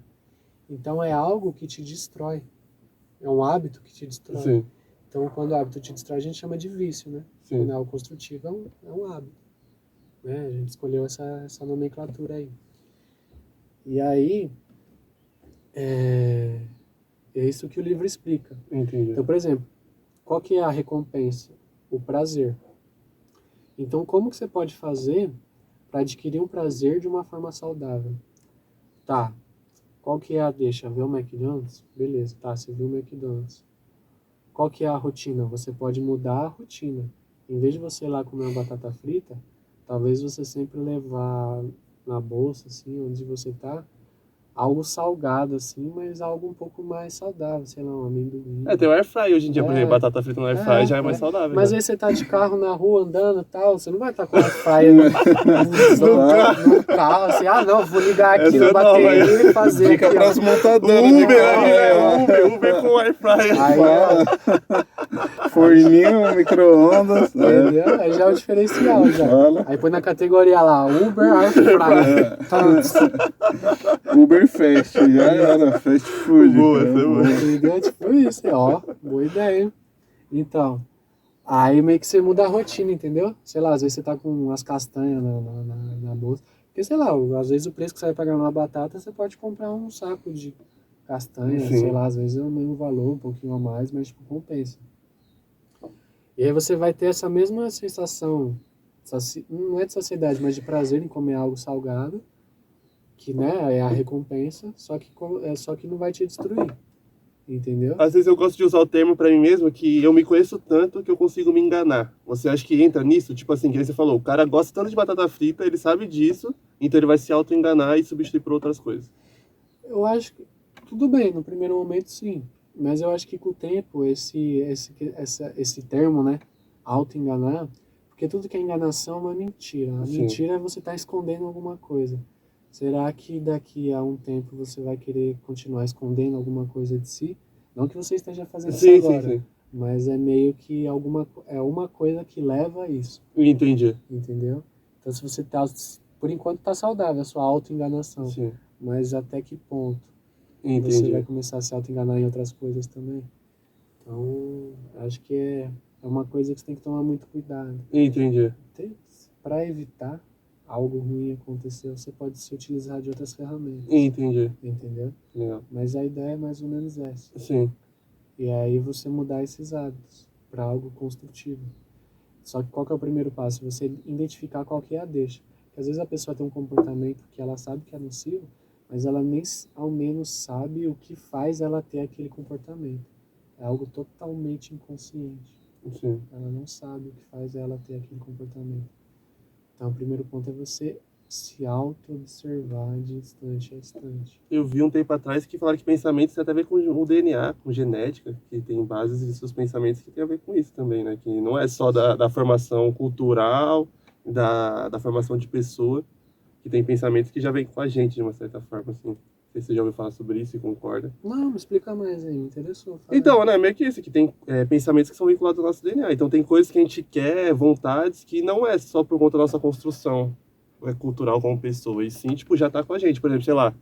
Então é algo que te destrói. É um hábito que te destrói. Sim. Então quando o hábito te destrói, a gente chama de vício, né? Sim. Quando é algo construtivo, é um hábito. Né? A gente escolheu essa nomenclatura aí. E aí, é isso que o livro explica. Entendi. Então, por exemplo, qual que é a recompensa? O prazer. Então, como que você pode fazer para adquirir um prazer de uma forma saudável? Tá, qual que é a deixa? Ver o McDonald's? Beleza, tá, você viu o McDonald's. Qual que é a rotina? Você pode mudar a rotina. Em vez de você ir lá comer uma batata frita, talvez você sempre levar na bolsa, assim, onde você tá, algo salgado, assim, mas algo um pouco mais saudável, sei lá, um amendoim. Tem o air fry hoje em dia, por exemplo, batata frita no air fry já é mais saudável. Mas já. aí você tá de carro na rua andando e tal, você não vai estar com o air fryer no carro, assim, não, vou ligar aqui na bateria e fazer. Fica aqui, pras montadoras. Uber com air fryer. Aí, forninho, micro-ondas. Entendeu? Aí já é o diferencial, já. Aí põe na categoria lá, Uber Air Fryer. Uber Fast, já era, fast food. Boa. Entendeu? Tipo isso, ó, boa ideia. Então, aí meio que você muda a rotina, entendeu? Sei lá, às vezes você tá com umas castanhas na bolsa. Porque, sei lá, às vezes o preço que você vai pagar numa batata, você pode comprar um saco de castanha, sei lá, às vezes é o mesmo valor, um pouquinho a mais, mas tipo, compensa. E aí você vai ter essa mesma sensação, não é de saciedade, mas de prazer em comer algo salgado, que, né, é a recompensa, só que não vai te destruir, entendeu? Às vezes eu gosto de usar o termo pra mim mesmo que eu me conheço tanto que eu consigo me enganar. Você acha que entra nisso? Tipo assim, que nem você falou, o cara gosta tanto de batata frita, ele sabe disso, então ele vai se auto-enganar e substituir por outras coisas. Eu acho que tudo bem, no primeiro momento sim, mas eu acho que com o tempo esse termo, né, auto-enganar, porque tudo que é enganação é uma mentira. A mentira é você estar escondendo alguma coisa. Será que daqui a um tempo você vai querer continuar escondendo alguma coisa de si? Não que você esteja fazendo isso agora, Sim. mas é meio que uma coisa que leva a isso. Entendi. Entendeu? Então se você tá, por enquanto tá saudável a sua auto-enganação, mas até que ponto você vai começar a se auto-enganar em outras coisas também? Então, acho que é uma coisa que você tem que tomar muito cuidado. Entendi. Para evitar algo ruim acontecer, você pode se utilizar de outras ferramentas. Entendi. Entendeu? Legal. Mas a ideia é mais ou menos essa. Sim. E aí você mudar esses hábitos para algo construtivo. Só que qual que é o primeiro passo? Você identificar qual que é a deixa. Porque às vezes a pessoa tem um comportamento que ela sabe que é nocivo, mas ela nem ao menos sabe o que faz ela ter aquele comportamento. É algo totalmente inconsciente. Sim. Ela não sabe o que faz ela ter aquele comportamento. Então, o primeiro ponto é você se auto-observar de instante a instante. Eu vi um tempo atrás que falaram que pensamentos tem até a ver com o DNA, com genética, que tem bases de seus pensamentos que tem a ver com isso também, né? Que não é só da formação cultural, da formação de pessoa, que tem pensamentos que já vem com a gente, de uma certa forma, assim. Não sei se você já ouviu falar sobre isso e concorda. Não, me explica mais aí, me interessou. Então, né, meio que isso, que tem pensamentos que são vinculados ao nosso DNA. Então tem coisas que a gente quer, vontades, que não é só por conta da nossa construção cultural como pessoa, e sim, tipo, já tá com a gente. Por exemplo, sei lá,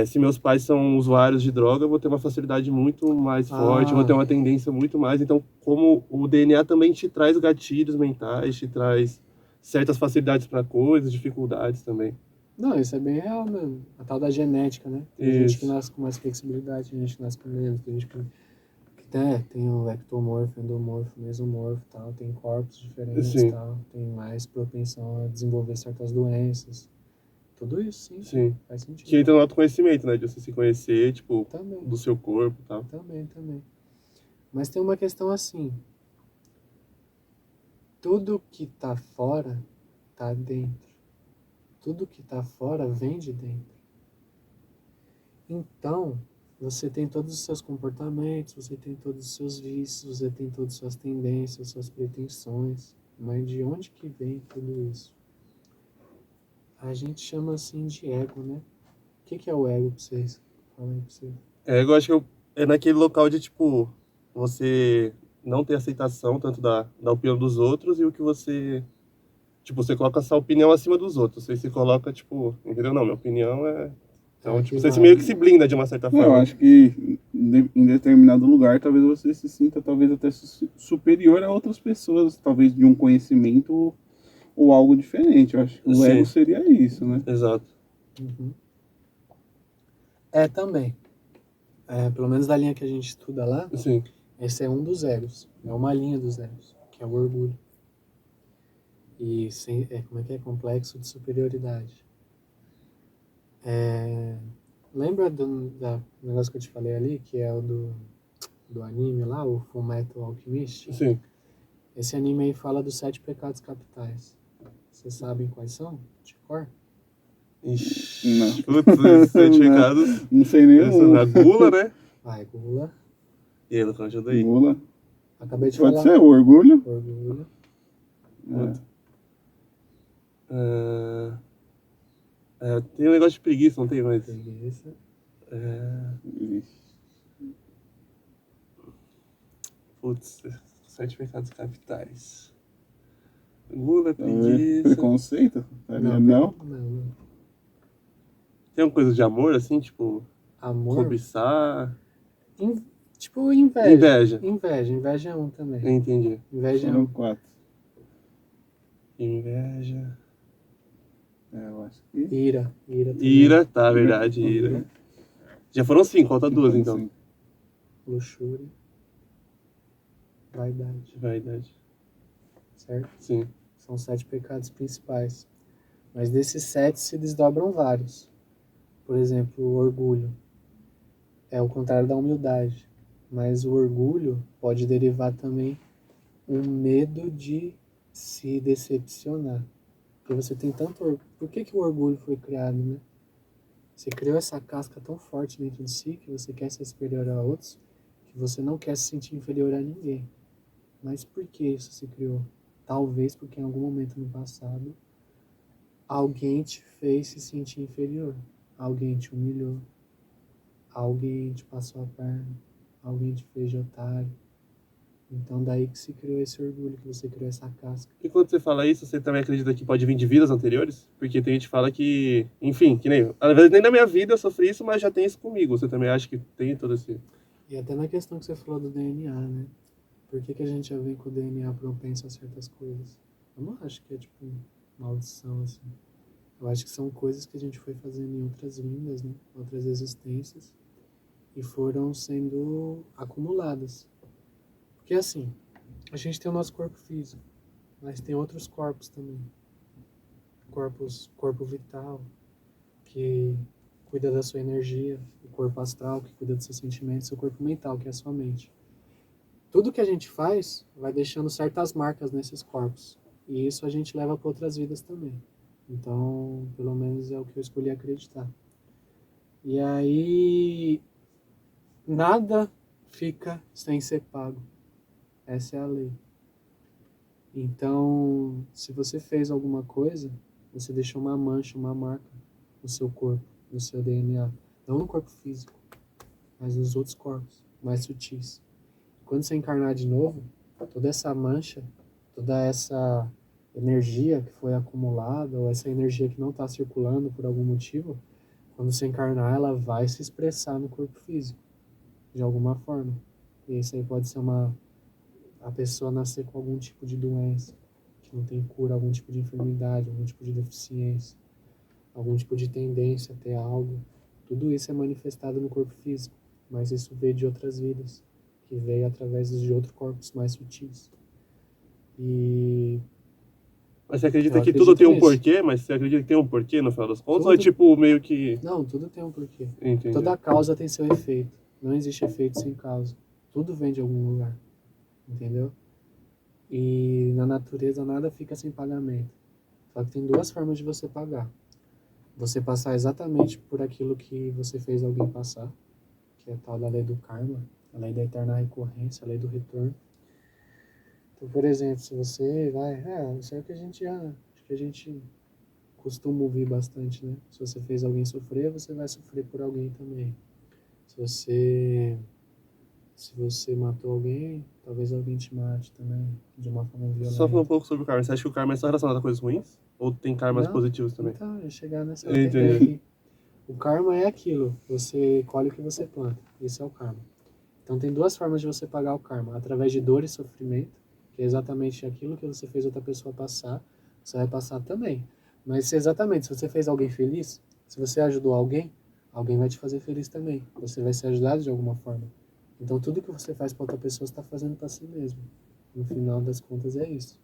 se meus pais são usuários de droga, eu vou ter uma facilidade muito mais forte, vou ter uma tendência muito mais. Então, como o DNA também te traz gatilhos mentais, te traz certas facilidades para coisas, dificuldades também. Não, isso é bem real mesmo. A tal da genética, né? Tem gente que nasce com mais flexibilidade, tem gente que nasce com menos, tem gente que tem o ectomorfo, endomorfo, mesomorfo e tal, tem corpos diferentes e tal, tem mais propensão a desenvolver certas doenças. Tudo isso, sim. Faz sentido. Que entra no autoconhecimento, né? De você se conhecer, tipo, do seu corpo e tal. Também. Mas tem uma questão assim. Tudo que tá fora, tá dentro. Tudo que tá fora vem de dentro. Então, você tem todos os seus comportamentos, você tem todos os seus vícios, você tem todas as suas tendências, suas pretensões. Mas de onde que vem tudo isso? A gente chama assim de ego, né? O que é o ego pra vocês? Fala aí pra vocês. Ego, eu acho que é naquele local de, tipo, você não ter aceitação tanto da opinião dos outros e o que você... Tipo, você coloca essa opinião acima dos outros. Aí você coloca, tipo, entendeu? Não, minha opinião é... Então, tipo, você meio que se blinda de uma certa forma. Eu acho que em determinado lugar, talvez você se sinta talvez até superior a outras pessoas, talvez de um conhecimento ou algo diferente. Eu acho que o ego seria isso, né? Exato. Uhum. Também. Pelo menos da linha que a gente estuda lá, esse é um dos egos. É uma linha dos egos, que é o orgulho. E como é que é? Complexo de superioridade. Lembra do negócio que eu te falei ali, que é o do anime lá, o Fullmetal Alchemist? Sim. Esse anime aí fala dos 7 pecados capitais. Vocês sabem quais são? De cor? Ixi, Não. putz, esses certificados. Não sei nenhum. A gula, né? Vai, gula. E aí, Lucão, ajuda aí. Gula. Acabei de Pode falar. ser o orgulho. Orgulho. É. Tem um negócio de preguiça, não tem mais? Preguiça. Ixi. Putz, 7 pecados capitais. Gula, Talvez preguiça. preconceito? Não. Não. Tem uma coisa de amor, assim, tipo, Amor. cobiçar. Tipo inveja. Inveja. Inveja é um também. Entendi. Inveja é Foram um. 4. Inveja. Eu acho que. Ira. Ira também. Ira, tá, verdade, ira. Já foram 5, falta 2 então. Sim. Luxúria. Vaidade. Vaidade. Certo? Sim. São 7 pecados principais. Mas desses 7 se desdobram vários. Por exemplo, o orgulho. É o contrário da humildade. Mas o orgulho pode derivar também um medo de se decepcionar. Porque você tem tanto orgulho. Por que o orgulho foi criado, né? Você criou essa casca tão forte dentro de si que você quer ser superior a outros, que você não quer se sentir inferior a ninguém. Mas por que isso se criou? Talvez porque em algum momento no passado alguém te fez se sentir inferior. Alguém te humilhou. Alguém te passou a perna. Alguém te fez de otário. Então daí que se criou esse orgulho, que você criou essa casca. E quando você fala isso, você também acredita que pode vir de vidas anteriores? Porque tem gente que fala que, enfim, que nem. Às vezes nem na minha vida eu sofri isso, mas já tem isso comigo. Você também acha que tem todo esse. E até na questão que você falou do DNA, né? Por que a gente já vem com o DNA propenso a certas coisas? Eu não acho que é tipo maldição, assim. Eu acho que são coisas que a gente foi fazendo em outras vindas, né? Outras existências. E foram sendo acumuladas. Porque assim, a gente tem o nosso corpo físico, mas tem outros corpos também. Corpo vital, que cuida da sua energia. O corpo astral, que cuida dos seus sentimentos. E o corpo mental, que é a sua mente. Tudo que a gente faz vai deixando certas marcas nesses corpos. E isso a gente leva para outras vidas também. Então, pelo menos é o que eu escolhi acreditar. E aí, nada fica sem ser pago. Essa é a lei. Então, se você fez alguma coisa, você deixou uma mancha, uma marca no seu corpo, no seu DNA. Não no corpo físico, mas nos outros corpos, mais sutis. Quando você encarnar de novo, toda essa mancha, toda essa energia que foi acumulada, ou essa energia que não está circulando por algum motivo, quando você encarnar, ela vai se expressar no corpo físico, de alguma forma. E isso aí pode ser a pessoa nascer com algum tipo de doença, que não tem cura, algum tipo de enfermidade, algum tipo de deficiência, algum tipo de tendência a ter algo. Tudo isso é manifestado no corpo físico, mas isso veio de outras vidas, que veio através de outros corpos mais sutis. E Mas você acredita eu que tudo tem um nisso. porquê? Mas você acredita que tem um porquê no final das contas? Tudo. Ou é tipo meio que. Não, tudo tem um porquê. Entendi. Toda causa tem seu efeito. Não existe efeito sem causa. Tudo vem de algum lugar. Entendeu? E na natureza nada fica sem pagamento. Só que tem 2 formas de você pagar. Você passar exatamente por aquilo que você fez alguém passar, que é a tal da lei do karma, a lei da eterna recorrência, a lei do retorno. Então, por exemplo, se você vai... isso é o que acho que a gente costuma ouvir bastante, né? Se você fez alguém sofrer, você vai sofrer por alguém também. Se você matou alguém, talvez alguém te mate também, de uma forma violenta. Só falar um pouco sobre o karma. Você acha que o karma é só relacionado a coisas ruins? Ou tem karmas Não, positivos também? Então, eu chegar nessa Entendi. ideia aqui. O karma é aquilo, você colhe o que você planta. Isso é o karma. Então tem 2 formas de você pagar o karma. Através de dor e sofrimento, que é exatamente aquilo que você fez outra pessoa passar, você vai passar também. Mas se você fez alguém feliz, se você ajudou alguém, alguém vai te fazer feliz também. Você vai ser ajudado de alguma forma. Então tudo que você faz para outra pessoa, você está fazendo para si mesmo. No final das contas é isso.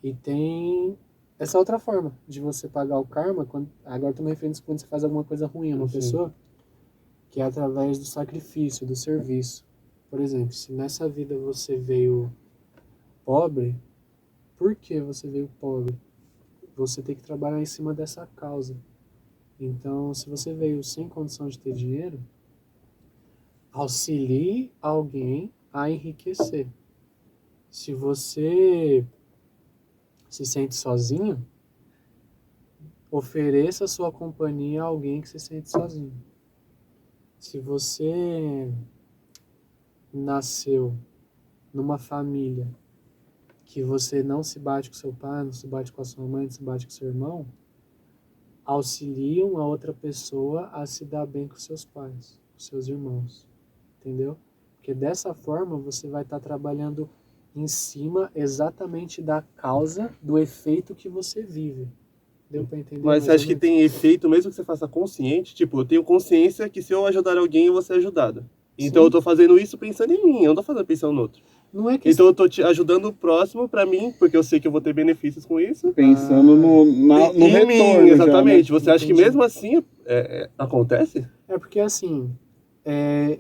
E tem essa outra forma de você pagar o karma, agora estou me referindo quando você faz alguma coisa ruim a uma pessoa, que é através do sacrifício, do serviço. Por exemplo, se nessa vida você veio pobre, por que você veio pobre? Você tem que trabalhar em cima dessa causa. Então, se você veio sem condição de ter dinheiro, auxilie alguém a enriquecer. Se você se sente sozinho, ofereça sua companhia a alguém que se sente sozinho. Se você nasceu numa família que você não se bate com seu pai, não se bate com a sua mãe, não se bate com seu irmão, auxilie uma outra pessoa a se dar bem com seus pais, com seus irmãos. Entendeu? Porque dessa forma você vai estar trabalhando em cima exatamente da causa do efeito que você vive. Deu para entender Mas mais você ou acha que menos? tem efeito mesmo que você faça consciente? Tipo, eu tenho consciência que se eu ajudar alguém, eu vou ser ajudado. Então eu Sim. tô fazendo isso pensando em mim, eu não tô fazendo pensando no outro. Não é que Então eu tô te ajudando o próximo pra mim, porque eu sei que eu vou ter benefícios com isso. Pensando no Em mim, retorno já, né? exatamente. Você acha que Entendi. mesmo assim acontece? É porque assim,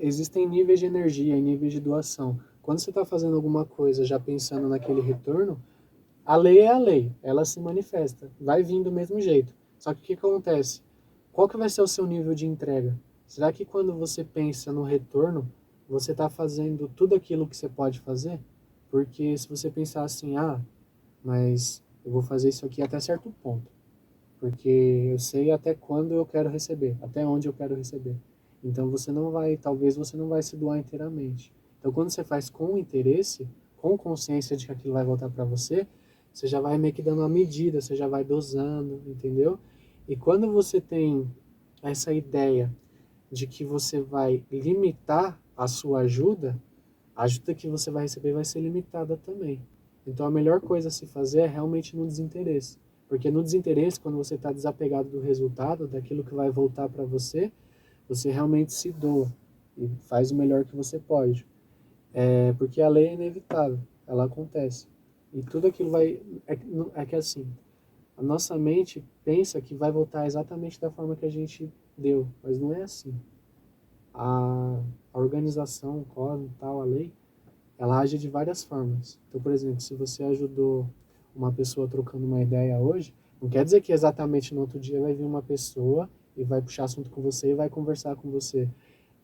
existem níveis de energia e níveis de doação. Quando você está fazendo alguma coisa já pensando naquele retorno, a lei é a lei, ela se manifesta, vai vir do mesmo jeito. Só que o que acontece? Qual que vai ser o seu nível de entrega? Será que quando você pensa no retorno, você está fazendo tudo aquilo que você pode fazer? Porque se você pensar assim, mas eu vou fazer isso aqui até certo ponto, porque eu sei até quando eu quero receber, até onde eu quero receber. Então você não vai, talvez você não vai se doar inteiramente. Então quando você faz com interesse, com consciência de que aquilo vai voltar para você, você já vai meio que dando uma medida, você já vai dosando, entendeu? E quando você tem essa ideia de que você vai limitar a sua ajuda, a ajuda que você vai receber vai ser limitada também. Então a melhor coisa a se fazer é realmente no desinteresse. Porque no desinteresse, quando você está desapegado do resultado, daquilo que vai voltar para você, você realmente se doa e faz o melhor que você pode. Porque a lei é inevitável, ela acontece. E tudo aquilo vai. É que assim, a nossa mente pensa que vai voltar exatamente da forma que a gente deu, mas não é assim. A organização, o código, tal, a lei, ela age de várias formas. Então, por exemplo, se você ajudou uma pessoa trocando uma ideia hoje, não quer dizer que exatamente no outro dia vai vir uma pessoa e vai puxar assunto com você e vai conversar com você.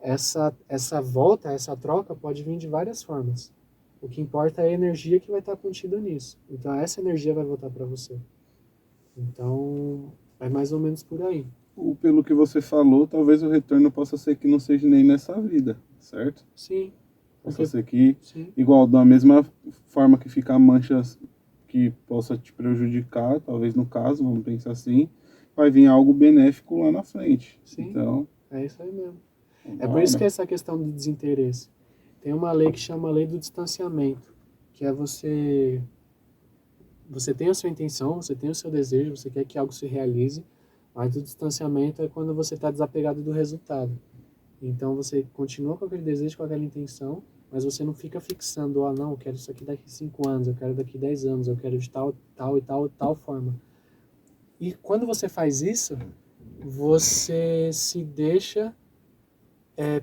Essa volta, essa troca pode vir de várias formas. O que importa é a energia que vai estar contida nisso. Então, essa energia vai voltar para você. Então, é mais ou menos por aí. Pelo que você falou, talvez o retorno possa ser que não seja nem nessa vida, certo? Sim. Possa Porque, ser que, sim. igual, da mesma forma que ficar manchas que possa te prejudicar, talvez no caso, vamos pensar assim, vai vir algo benéfico lá na frente. Sim. Então, É isso aí mesmo. É da por isso que hora. essa questão do desinteresse. Tem uma lei que chama a lei do distanciamento, que é você tem a sua intenção, você tem o seu desejo, você quer que algo se realize, mas o distanciamento é quando você está desapegado do resultado. Então você continua com aquele desejo, com aquela intenção, mas você não fica fixando, não, eu quero isso aqui daqui 5 anos, eu quero daqui 10 anos, eu quero de tal, tal e tal, tal forma. E quando você faz isso, você se deixa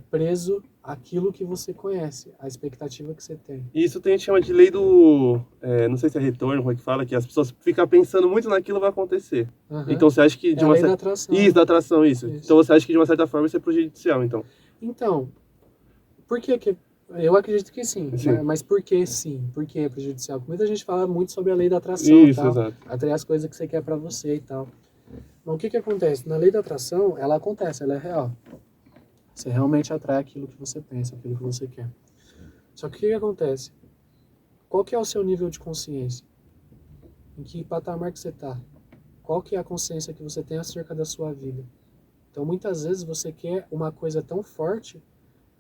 preso àquilo que você conhece, à expectativa que você tem. E isso a gente chama de lei do. Não sei se é retorno, como é que fala, que as pessoas ficam pensando muito naquilo vai acontecer. Uhum. Então você acha que É de a uma lei da certa. atração. Isso, da atração, isso. Isso. Então você acha que de uma certa forma isso é prejudicial, então. Então, por que que... Eu acredito que sim, Sim. mas por que sim? Por que é prejudicial? Muita gente fala muito sobre a lei da atração e Isso, tal, exato. atrair as coisas que você quer pra você e tal. Mas o que que acontece? Na lei da atração, ela acontece, ela é real. Você realmente atrai aquilo que você pensa, aquilo que você quer. Só que o que que acontece? Qual que é o seu nível de consciência? Em que patamar que você está? Qual que é a consciência que você tem acerca da sua vida? Então, muitas vezes você quer uma coisa tão forte,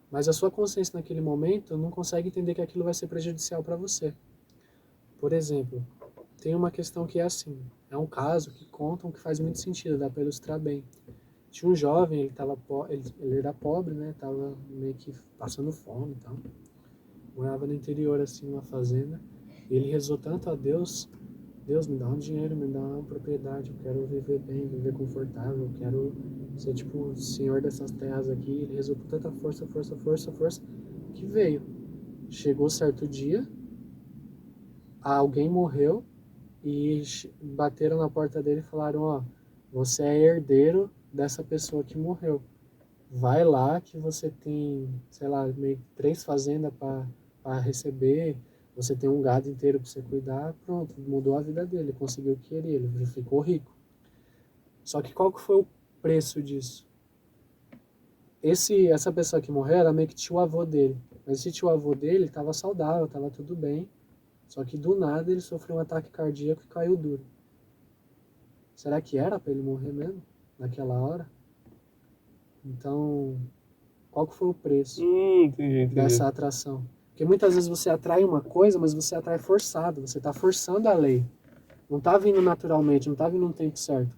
mas a sua consciência naquele momento não consegue entender que aquilo vai ser prejudicial para você. Por exemplo, tem uma questão que é assim, é um caso que contam que faz muito sentido, dá para ilustrar bem. Tinha um jovem, ele era pobre, né? Tava meio que passando fome e tal. Morava no interior, assim, numa fazenda. E ele rezou tanto a Deus: Deus, me dá um dinheiro, me dá uma propriedade, eu quero viver bem, viver confortável, eu quero ser, tipo, senhor dessas terras aqui. Ele rezou com tanta força, força, força, força, que veio. Chegou certo dia, alguém morreu e bateram na porta dele e falaram: ó, você é herdeiro dessa pessoa que morreu. Vai lá que você tem, sei lá, meio que 3 fazendas para receber, você tem um gado inteiro para você cuidar, pronto, mudou a vida dele, conseguiu o que queria, ele ficou rico. Só que qual que foi o preço disso? Essa pessoa que morreu era meio que tio-avô dele. Mas esse tio-avô dele estava saudável, estava tudo bem. Só que do nada ele sofreu um ataque cardíaco e caiu duro. Será que era para ele morrer mesmo? Naquela hora? Então, qual que foi o preço Entendi. dessa atração? Porque muitas vezes você atrai uma coisa, mas você atrai forçado. Você está forçando a lei. Não está vindo naturalmente, não está vindo no tempo certo.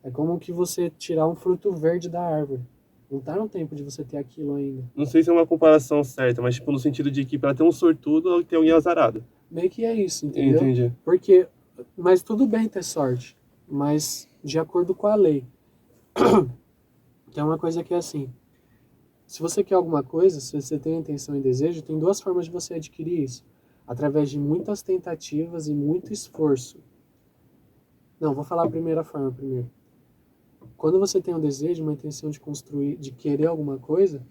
É como que você tirar um fruto verde da árvore. Não está no tempo de você ter aquilo ainda. Não sei se é uma comparação certa, mas tipo no sentido de que para ter um sortudo, tem alguém azarado. Meio que é isso, entendeu? Entendi. Porque, mas tudo bem ter sorte, mas de acordo com a lei. Que é uma coisa que é assim, se você quer alguma coisa, se você tem intenção e desejo, tem 2 formas de você adquirir isso. Através de muitas tentativas e muito esforço. Não, vou falar a primeira forma primeiro. Quando você tem um desejo, uma intenção de construir, de querer alguma coisa,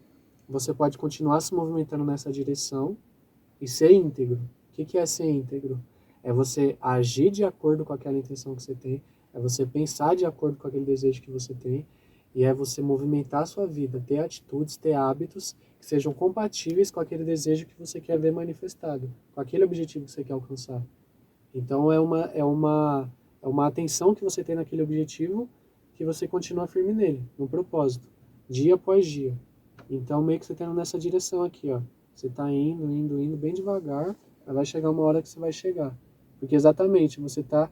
você pode continuar se movimentando nessa direção e ser íntegro. O que é ser íntegro? É você agir de acordo com aquela intenção que você tem, é você pensar de acordo com aquele desejo que você tem, e é você movimentar a sua vida, ter atitudes, ter hábitos que sejam compatíveis com aquele desejo que você quer ver manifestado, com aquele objetivo que você quer alcançar. Então é uma atenção que você tem naquele objetivo que você continua firme nele, no propósito, dia após dia. Então meio que você está indo nessa direção aqui, ó. Você está indo bem devagar, mas vai chegar uma hora que você vai chegar. Porque exatamente, você está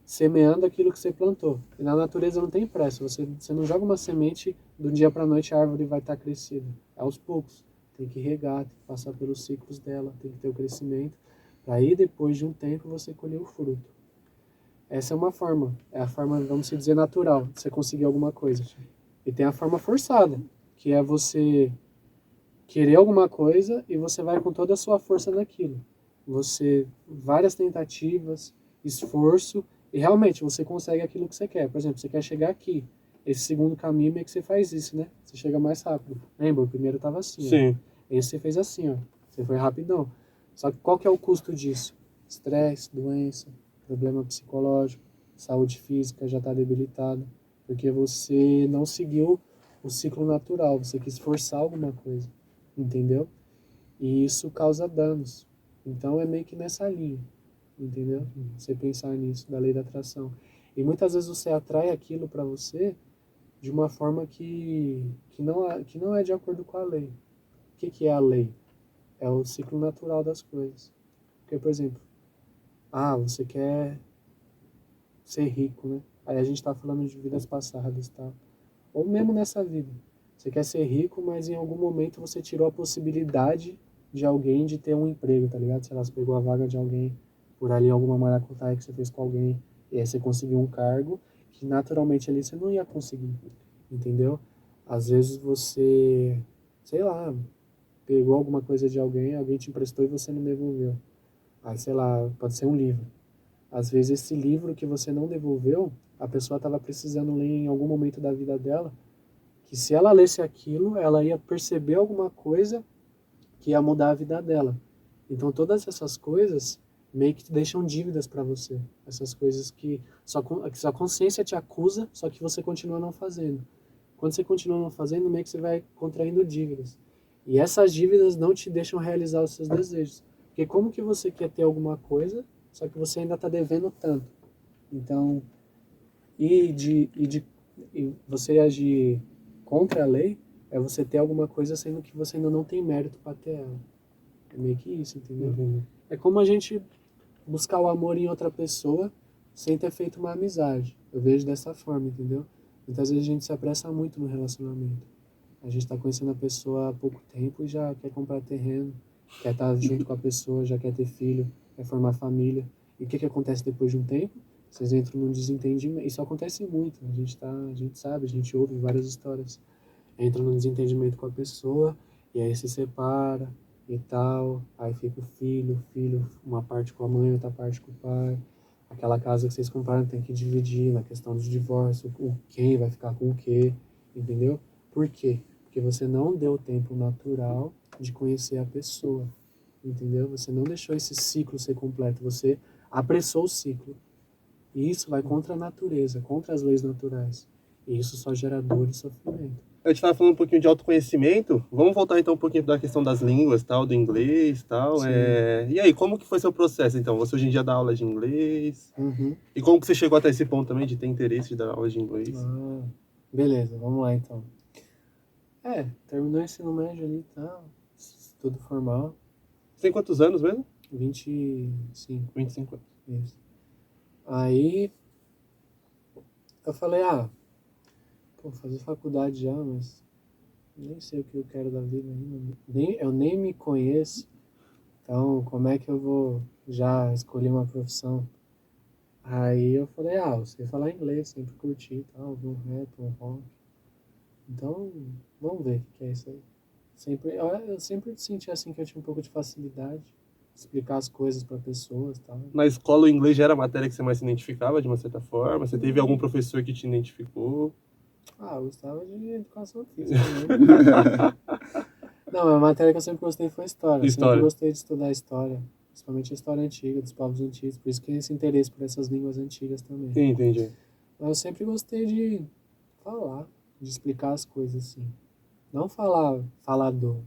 semeando aquilo que você plantou. E na natureza não tem pressa, você não joga uma semente do dia para a noite a árvore vai estar crescida. É aos poucos. Tem que regar, tem que passar pelos ciclos dela, tem que ter o crescimento. Para aí, depois de um tempo, você colher o fruto. Essa é uma forma, é a forma, vamos dizer, natural de você conseguir alguma coisa. E tem a forma forçada, que é você querer alguma coisa e você vai com toda a sua força naquilo. Você, várias tentativas, esforço, e realmente você consegue aquilo que você quer. Por exemplo, você quer chegar aqui. Esse segundo caminho é que você faz isso, né? Você chega mais rápido. Lembra? O primeiro estava assim, Sim. ó. Esse você fez assim, ó. Você foi rapidão. Só que qual que é o custo disso? Estresse, doença, problema psicológico, saúde física já está debilitada, porque você não seguiu o ciclo natural, você quis forçar alguma coisa, entendeu? E isso causa danos. Então é meio que nessa linha, entendeu? Você pensar nisso, da lei da atração. E muitas vezes você atrai aquilo para você de uma forma que não é de acordo com a lei. O que é a lei? É o ciclo natural das coisas. Porque, por exemplo, você quer ser rico, né? Aí a gente está falando de vidas passadas, tá? Ou mesmo nessa vida. Você quer ser rico, mas em algum momento você tirou a possibilidade de alguém de ter um emprego, tá ligado? Sei lá, você pegou a vaga de alguém por ali, alguma maracutaia que você fez com alguém, e aí você conseguiu um cargo que naturalmente ali você não ia conseguir, entendeu? Às vezes você, sei lá, pegou alguma coisa de alguém, alguém te emprestou e você não devolveu. Aí, sei lá, pode ser um livro. Às vezes esse livro que você não devolveu, a pessoa estava precisando ler em algum momento da vida dela, que se ela lesse aquilo, ela ia perceber alguma coisa que ia mudar a vida dela. Então todas essas coisas meio que deixam dívidas para você. Essas coisas que sua consciência te acusa, só que você continua não fazendo. Quando você continua não fazendo, meio que você vai contraindo dívidas. E essas dívidas não te deixam realizar os seus desejos. Porque como que você quer ter alguma coisa, só que você ainda está devendo tanto? Então, e você agir contra a lei é você ter alguma coisa sendo que você ainda não tem mérito para ter ela. É meio que isso, entendeu? Uhum. É como a gente buscar o amor em outra pessoa sem ter feito uma amizade. Eu vejo dessa forma, entendeu? Muitas vezes a gente se apressa muito no relacionamento. A gente está conhecendo a pessoa há pouco tempo e já quer comprar terreno, quer estar junto com a pessoa, já quer ter filho, quer formar família. E o que acontece depois de um tempo? Vocês entram num desentendimento. Isso acontece muito. A gente sabe, a gente ouve várias histórias. Entra num desentendimento com a pessoa e aí se separa e tal. Aí fica o filho, uma parte com a mãe, outra parte com o pai. Aquela casa que vocês compraram tem que dividir na questão do divórcio, quem vai ficar com o quê. entendeu? Por quê? Porque você não deu o tempo natural de conhecer a pessoa, entendeu? Você não deixou esse ciclo ser completo, você apressou o ciclo. E isso vai contra a natureza, contra as leis naturais. E isso só gera dor e sofrimento. A gente estava falando um pouquinho de autoconhecimento. Vamos voltar então um pouquinho da questão das línguas, tal, do inglês, tal. Sim. E aí, como que foi seu processo, então? Você hoje em dia dá aula de inglês? Uhum. E como que você chegou até esse ponto também de ter interesse de dar aula de inglês? Ah, beleza, vamos lá então. Terminou o ensino médio ali e tal, tudo formal, Você tem quantos anos mesmo? 25, 25 anos. isso. Aí eu falei, vou fazer faculdade já, mas nem sei o que eu quero da vida ainda. Eu nem me conheço, então como é que eu vou já escolher uma profissão? Aí eu falei, eu sei falar inglês, sempre curti e tal, um rap, um rock. Então, vamos ver o que é isso aí. Eu sempre senti assim que eu tinha um pouco de facilidade de explicar as coisas para pessoas e tal. Na escola, o inglês já era a matéria que você mais se identificava, de uma certa forma? Você teve algum professor que te identificou? Eu gostava de educação física mesmo. Não, a matéria que eu sempre gostei foi história. Eu sempre História. gostei de estudar história, principalmente a história antiga, dos povos antigos. Por isso que esse interesse por essas línguas antigas também. Entendi. Mas eu sempre gostei de falar, de explicar as coisas assim. Não falar muito,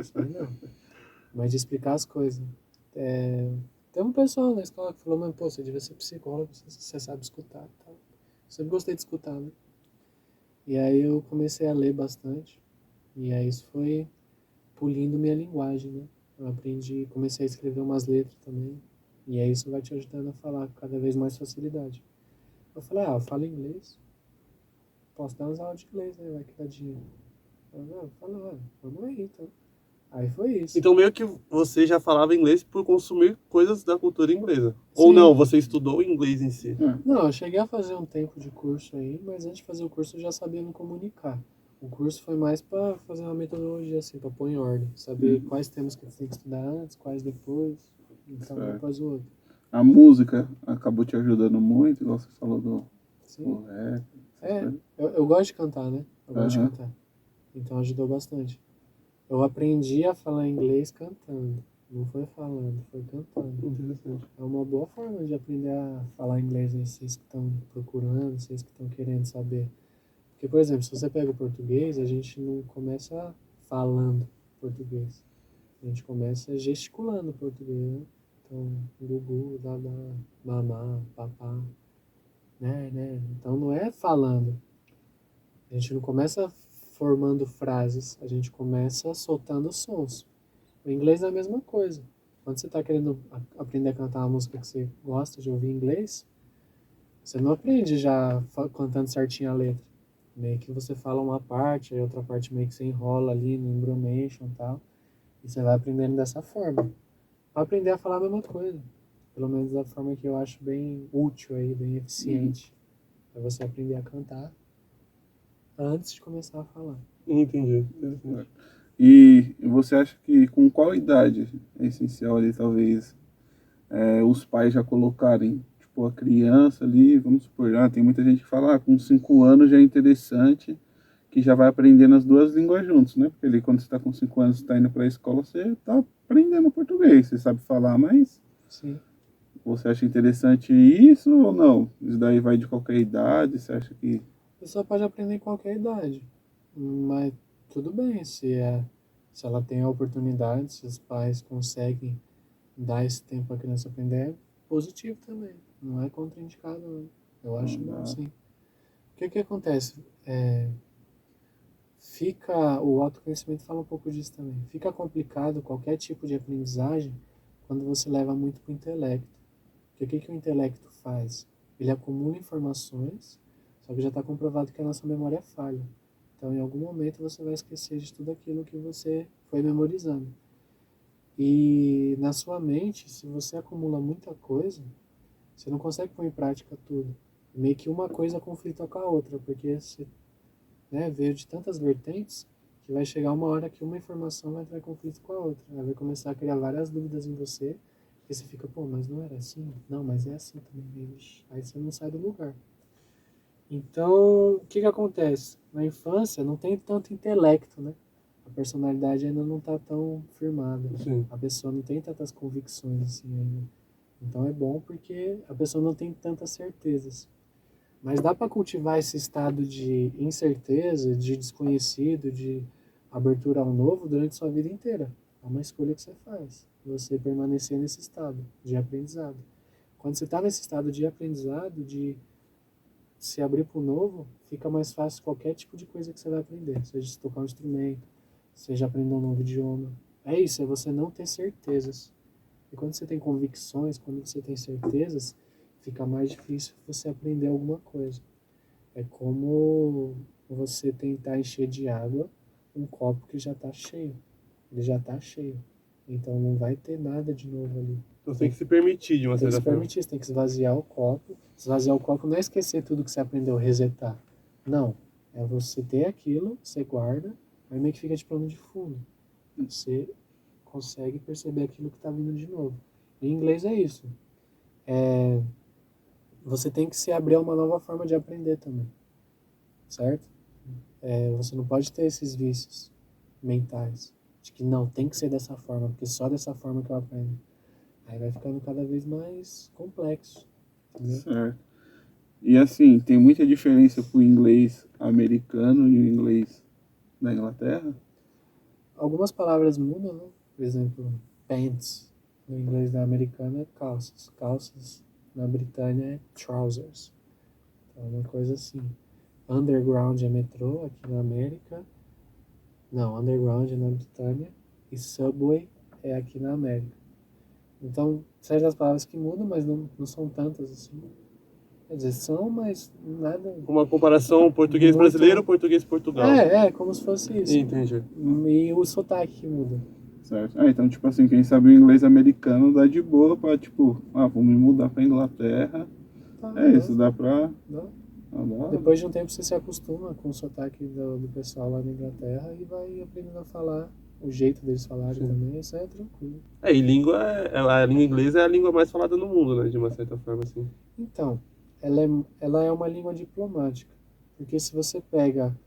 isso aí não. Mas de explicar as coisas. Tem um pessoal na escola que falou, mas pô, você devia ser psicólogo, você sabe escutar e tal. Sempre gostei de escutar, né? E aí eu comecei a ler bastante. E aí isso foi polindo minha linguagem, né? Eu aprendi, comecei a escrever umas letras também. E aí isso vai te ajudando a falar com cada vez mais facilidade. Eu falei, eu falo inglês. Posso dar umas aulas de inglês, né? Vai que dá dinheiro. Eu falei, vamos aí, então. Aí foi isso. Então, meio que você já falava inglês por consumir coisas da cultura inglesa. Ou Sim. não, você estudou inglês em si? Não, eu cheguei a fazer um tempo de curso aí, mas antes de fazer o curso eu já sabia me comunicar. O curso foi mais para fazer uma metodologia assim, para pôr em ordem, saber quais temas que você tem que estudar antes, quais depois, então Certo. depois o outro. A música acabou te ajudando muito, igual você falou do Sim. rap. Eu gosto de cantar, né? Eu gosto de Aham. cantar. Então ajudou bastante. Eu aprendi a falar inglês cantando. Não foi falando, foi cantando. Interessante. É uma boa forma de aprender a falar inglês aí, vocês que estão procurando, vocês que estão querendo saber. Porque, por exemplo, se você pega o português, a gente não começa falando português. A gente começa gesticulando português, né? Então, gugu, dadá, mamá, papá, né? Então não é falando. A gente não começa formando frases, a gente começa soltando sons. O inglês é a mesma coisa. Quando você está querendo aprender a cantar uma música que você gosta de ouvir em inglês, você não aprende já cantando certinho a letra. Meio que você fala uma parte, aí outra parte meio que você enrola ali no embromation e tal. E você vai aprendendo dessa forma. Para aprender a falar a mesma coisa. Pelo menos da forma que eu acho bem útil aí, bem eficiente. É você aprender a cantar antes de começar a falar. Entendi. Interessante. E você acha que com qual idade é essencial ali, talvez, os pais já colocarem, tipo, a criança ali, vamos supor, tem muita gente que fala, com 5 anos já é interessante, que já vai aprendendo as duas línguas juntos, né? Porque ali quando você está com 5 anos, está indo para a escola, você está aprendendo português, você sabe falar, mas Sim. você acha interessante isso ou não? Isso daí vai de qualquer idade, você acha que... A pessoa pode aprender em qualquer idade. Mas tudo bem, se ela tem a oportunidade, se os pais conseguem dar esse tempo para a criança aprender, é positivo também. Não é contraindicado, não. Eu acho bom, sim. O que acontece? O autoconhecimento fala um pouco disso também. Fica complicado qualquer tipo de aprendizagem quando você leva muito para o intelecto. Porque o que o intelecto faz? Ele acumula informações, só que já está comprovado que a nossa memória é falha. Então, em algum momento, você vai esquecer de tudo aquilo que você foi memorizando. E na sua mente, se você acumula muita coisa, você não consegue pôr em prática tudo. Meio que uma coisa conflita com a outra, porque você veio de tantas vertentes que vai chegar uma hora que uma informação vai entrar em conflito com a outra. Ela vai começar a criar várias dúvidas em você, e você fica, pô, mas não era assim? Não, mas é assim também. Aí você não sai do lugar. Então, o que acontece? Na infância não tem tanto intelecto, né? A personalidade ainda não está tão firmada. Sim. A pessoa não tem tantas convicções assim ainda. Então é bom porque a pessoa não tem tantas certezas. Mas dá para cultivar esse estado de incerteza, de desconhecido, de abertura ao novo durante sua vida inteira. É uma escolha que você faz. Você permanecer nesse estado de aprendizado. Quando você está nesse estado de aprendizado, de se abrir para o novo, fica mais fácil qualquer tipo de coisa que você vai aprender. Seja tocar um instrumento, seja aprender um novo idioma. É isso, é você não ter certezas. E quando você tem convicções, quando você tem certezas, fica mais difícil você aprender alguma coisa. É como você tentar encher de água um copo que já está cheio. Ele já está cheio. Então não vai ter nada de novo ali. Então você tem que se permitir de uma Tem que certa se forma. permitir, você tem que esvaziar o copo. Esvaziar o copo não é esquecer tudo que você aprendeu, resetar. Não. É você ter aquilo, você guarda, aí meio que fica de plano de fundo. Você consegue perceber aquilo que está vindo de novo. Em inglês é isso. Você tem que se abrir a uma nova forma de aprender também. Certo? Você não pode ter esses vícios mentais. De que não, tem que ser dessa forma, porque só dessa forma que eu aprendo. Aí vai ficando cada vez mais complexo. Entendeu? Certo. E assim, tem muita diferença pro inglês americano e o inglês da Inglaterra? Algumas palavras mudam, né? Por exemplo, pants no inglês da americana é calças. Calças na Britânia é trousers. Então é uma coisa assim. Underground é metrô aqui na América. Não, underground é na Britânia. E subway é aqui na América. Então, certas palavras que mudam, mas não são tantas assim. Quer dizer, são, mas nada Uma comparação português brasileiro, português Portugal. como se fosse isso. Entendi. E o sotaque que muda. Certo. Então, tipo assim, quem sabe o inglês americano dá de boa pra, tipo, vou me mudar pra Inglaterra. Tá, Isso, dá pra... dá. dá. Depois de um tempo você se acostuma com o sotaque do pessoal lá na Inglaterra e vai aprendendo a falar. O jeito deles falarem também, isso é tranquilo. E língua, a língua inglesa é a língua mais falada no mundo, né? De uma certa forma, assim. Então, ela é uma língua diplomática. Porque se você pega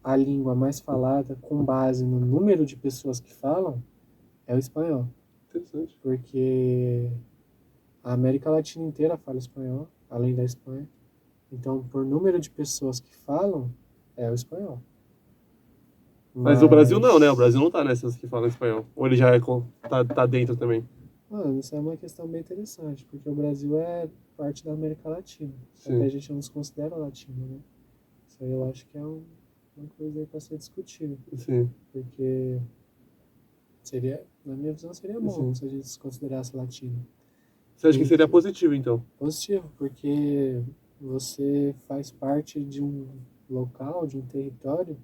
a língua mais falada com base no número de pessoas que falam, é o espanhol. Interessante. Porque a América Latina inteira fala espanhol, além da Espanha. Então, por número de pessoas que falam, é o espanhol. Mas o Brasil não, né? O Brasil não tá nessas que falam espanhol. Ou ele já tá dentro também. Mano, isso é uma questão bem interessante, porque o Brasil é parte da América Latina. Só que Sim. a gente não se considera latino, né? Isso aí eu acho que é uma coisa aí pra ser discutida. Sim. Porque seria, na minha visão, seria bom Sim. se a gente se considerasse latino. Você acha que seria positivo, então? Positivo, porque você faz parte de um local, de um território,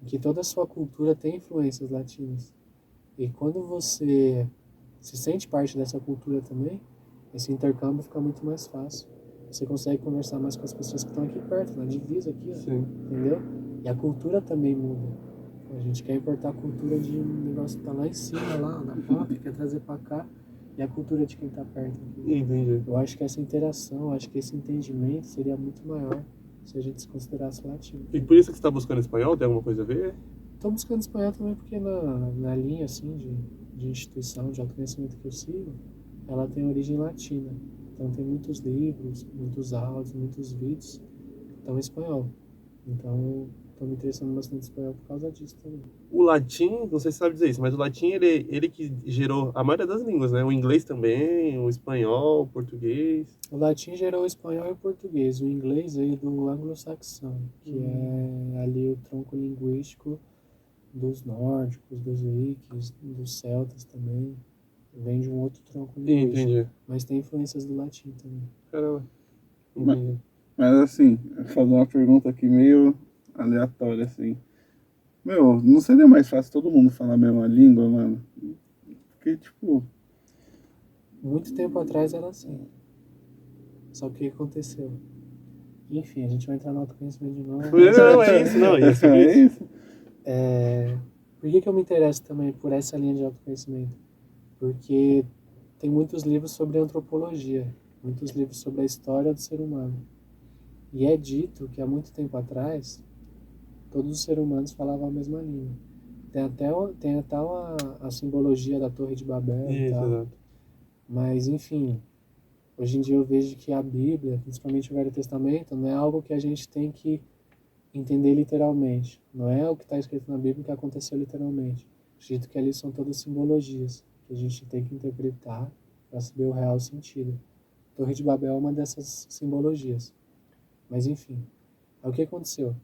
em que toda a sua cultura tem influências latinas. E quando você se sente parte dessa cultura também, esse intercâmbio fica muito mais fácil. Você consegue conversar mais com as pessoas que estão aqui perto, na divisa aqui, ó, Sim. entendeu? E a cultura também muda. A gente quer importar a cultura de um negócio que está lá em cima, lá na Pop, quer trazer para cá, e a cultura de quem está perto aqui. Entendi. Eu acho que essa interação, acho que esse entendimento seria muito maior se a gente se considerasse latino. E por isso que você está buscando espanhol? Tem alguma coisa a ver? Estou buscando espanhol também porque na linha assim, de instituição de autoconhecimento que eu sigo, ela tem origem latina. Então tem muitos livros, muitos áudios, muitos vídeos que estão em espanhol. Então estou me interessando bastante em espanhol por causa disso também. O latim, não sei se você sabe dizer isso, mas o latim, ele que gerou a maioria das línguas, né? O inglês também, o espanhol, o português. O latim gerou o espanhol e o português. O inglês veio do anglo-saxão, que é ali o tronco linguístico dos nórdicos, dos vikings, dos celtas também. Vem de um outro tronco linguístico. Entendi. Mas tem influências do latim também. Caramba. Entendi. Mas assim, vou fazer uma pergunta aqui meio aleatória, assim. Meu, não seria mais fácil todo mundo falar a mesma língua, mano? Porque, tipo... Muito tempo atrás era assim. Só que o que aconteceu? Enfim, a gente vai entrar no autoconhecimento de novo. Não, é isso, não. É sobre É isso. isso? Por que eu me interesso também por essa linha de autoconhecimento? Porque tem muitos livros sobre antropologia, muitos livros sobre a história do ser humano. E é dito que há muito tempo atrás, todos os seres humanos falavam a mesma língua. Tem até a simbologia da Torre de Babel e Isso, tal. exato. Mas, enfim, hoje em dia eu vejo que a Bíblia, principalmente o Velho Testamento, não é algo que a gente tem que entender literalmente. Não é o que está escrito na Bíblia que aconteceu literalmente. Acredito que ali são todas simbologias que a gente tem que interpretar para saber o real sentido. A Torre de Babel é uma dessas simbologias. Mas, enfim, é o que aconteceu.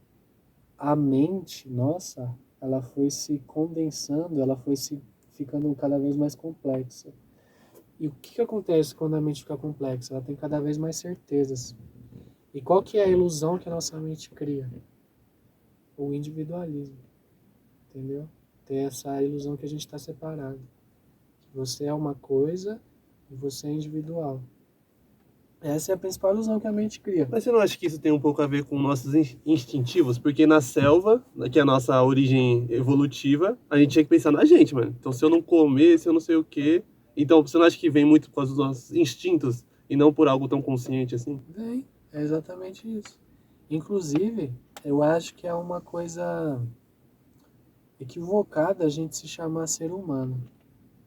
A mente nossa, ela foi se condensando, ela foi se ficando cada vez mais complexa. E o que acontece quando a mente fica complexa? Ela tem cada vez mais certezas. E qual que é a ilusão que a nossa mente cria? O individualismo, entendeu? Tem essa ilusão que a gente está separado. Que você é uma coisa e você é individual. Essa é a principal ilusão que a mente cria. Mas você não acha que isso tem um pouco a ver com nossos instintivos? Porque na selva, que é a nossa origem evolutiva, a gente tinha que pensar na gente, mano. Então, se eu não comer, se eu não sei o quê... Então, você não acha que vem muito por causa dos nossos instintos e não por algo tão consciente assim? Vem, é exatamente isso. Inclusive, eu acho que é uma coisa equivocada a gente se chamar ser humano.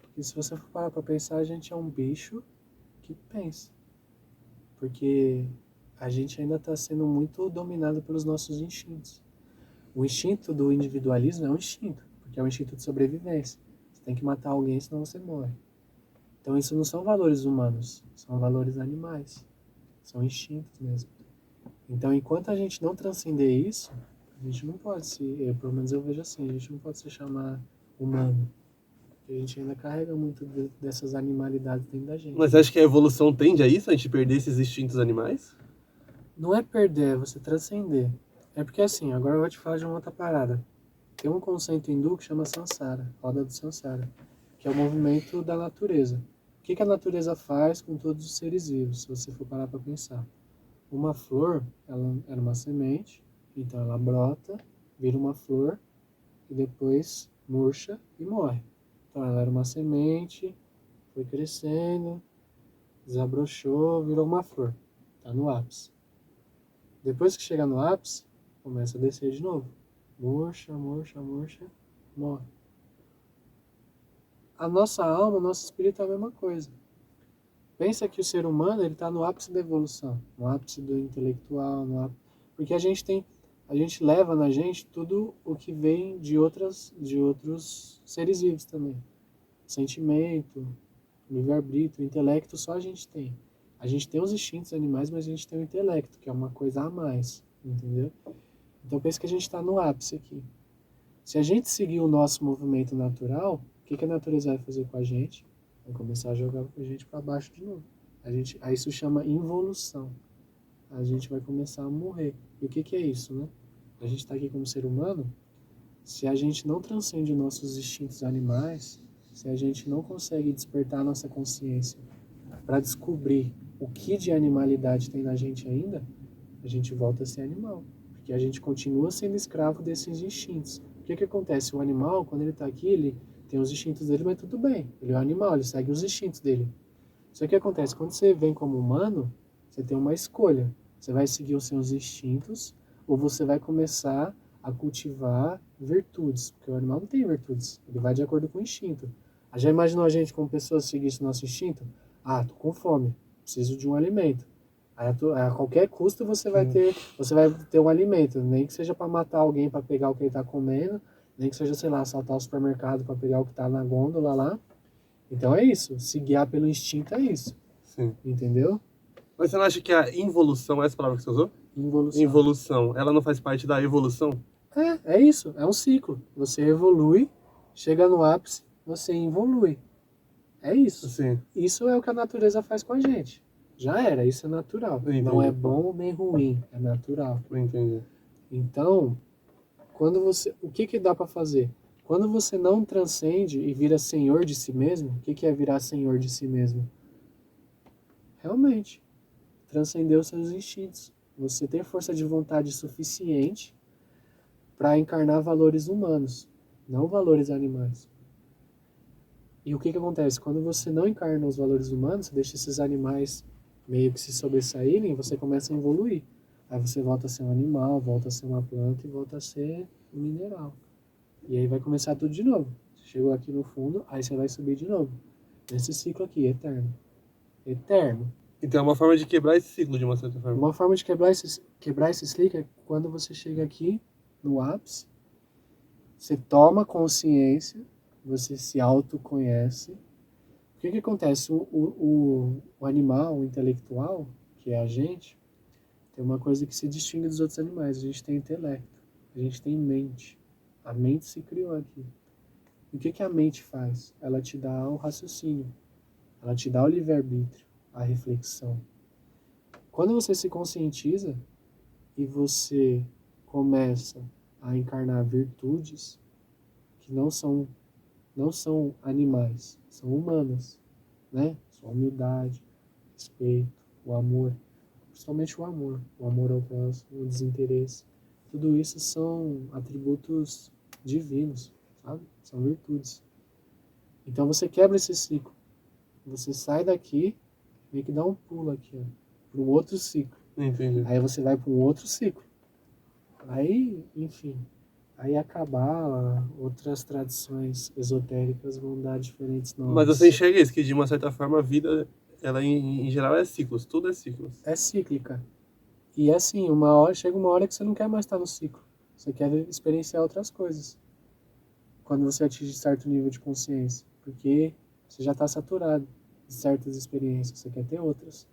Porque se você for parar para pensar, a gente é um bicho que pensa. Porque a gente ainda está sendo muito dominado pelos nossos instintos. O instinto do individualismo é um instinto, porque é um instinto de sobrevivência. Você tem que matar alguém, senão você morre. Então isso não são valores humanos, são valores animais. São instintos mesmo. Então enquanto a gente não transcender isso, a gente não pode pelo menos eu vejo assim, a gente não pode se chamar humano. Porque a gente ainda carrega muito dessas animalidades dentro da gente. Mas você acha que a evolução tende a isso? A gente perder esses instintos animais? Não é perder, é você transcender. É porque assim, agora eu vou te falar de uma outra parada. Tem um conceito hindu que chama Samsara, roda do Samsara, que é o movimento da natureza. O que a natureza faz com todos os seres vivos, se você for parar para pensar? Uma flor, ela era uma semente, então ela brota, vira uma flor e depois murcha e morre. Então ela era uma semente, foi crescendo, desabrochou, virou uma flor. Está no ápice. Depois que chega no ápice, começa a descer de novo. Murcha, murcha, murcha, morre. A nossa alma, o nosso espírito é a mesma coisa. Pensa que o ser humano ele está no ápice da evolução, no ápice do intelectual, porque a gente leva na gente tudo o que vem de outros seres vivos também. Sentimento, livre-arbítrio, intelecto só a gente tem. A gente tem os instintos animais, mas a gente tem o intelecto, que é uma coisa a mais, entendeu? Então pensa que a gente está no ápice aqui. Se a gente seguir o nosso movimento natural, o que a natureza vai fazer com a gente? Vai começar a jogar a gente para baixo de novo. Aí isso chama involução. A gente vai começar a morrer. E o que é isso, né? A gente está aqui como ser humano. Se a gente não transcende os nossos instintos animais, se a gente não consegue despertar a nossa consciência para descobrir o que de animalidade tem na gente ainda, a gente volta a ser animal. Porque a gente continua sendo escravo desses instintos. O que acontece? O animal, quando ele está aqui, ele tem os instintos dele, mas tudo bem. Ele é um animal, ele segue os instintos dele. Só que o que acontece? Quando você vem como humano, você tem uma escolha. Você vai seguir os seus instintos ou você vai começar a cultivar virtudes. Porque o animal não tem virtudes. Ele vai de acordo com o instinto. Já imaginou a gente como pessoas seguisse o nosso instinto? Ah, tô com fome. Preciso de um alimento. Aí a qualquer custo você vai ter um alimento. Nem que seja para matar alguém para pegar o que ele está comendo. Nem que seja, sei lá, assaltar o supermercado para pegar o que está na gôndola lá. Então é isso. Se guiar pelo instinto é isso. Sim. Entendeu? Mas você não acha que a involução, essa palavra que você usou? Involução. Involução, ela não faz parte da evolução? É isso. É um ciclo. Você evolui, chega no ápice, você involui. É isso. Sim. Isso é o que a natureza faz com a gente. Já era, isso é natural. Entendi. Não é bom nem ruim, é natural. Entendi. Então, o que dá para fazer? Quando você não transcende e vira senhor de si mesmo, o que é virar senhor de si mesmo? Realmente, transcender os seus instintos. Você tem força de vontade suficiente para encarnar valores humanos, não valores animais. E o que acontece? Quando você não encarna os valores humanos, você deixa esses animais meio que se sobressaírem, você começa a evoluir. Aí você volta a ser um animal, volta a ser uma planta e volta a ser um mineral. E aí vai começar tudo de novo. Você chegou aqui no fundo, aí você vai subir de novo. Nesse ciclo aqui, eterno. Eterno. Então é uma forma de quebrar esse ciclo de uma certa forma. Uma forma de quebrar esse ciclo é quando você chega aqui no ápice, você toma consciência, você se autoconhece. O que acontece? O animal, o intelectual, que é a gente, tem uma coisa que se distingue dos outros animais. A gente tem intelecto, a gente tem mente. A mente se criou aqui. E o que a mente faz? Ela te dá o raciocínio, ela te dá o livre-arbítrio, a reflexão. Quando você se conscientiza e você começa a encarnar virtudes que não são animais, são humanas, né? Sua humildade, respeito, o amor, principalmente o amor ao próximo, o desinteresse. Tudo isso são atributos divinos, sabe? São virtudes. Então você quebra esse ciclo. Você sai daqui, meio que dá um pulo aqui, ó, para um outro ciclo. Entendi. Aí você vai para um outro ciclo. Aí, enfim, aí acabar, outras tradições esotéricas vão dar diferentes nomes. Mas você enxerga isso, que de uma certa forma a vida, ela em geral é ciclos, tudo é ciclos. É cíclica. E é assim, uma hora, chega uma hora que você não quer mais estar no ciclo. Você quer experienciar outras coisas. Quando você atinge certo nível de consciência. Porque você já está saturado de certas experiências, você quer ter outras.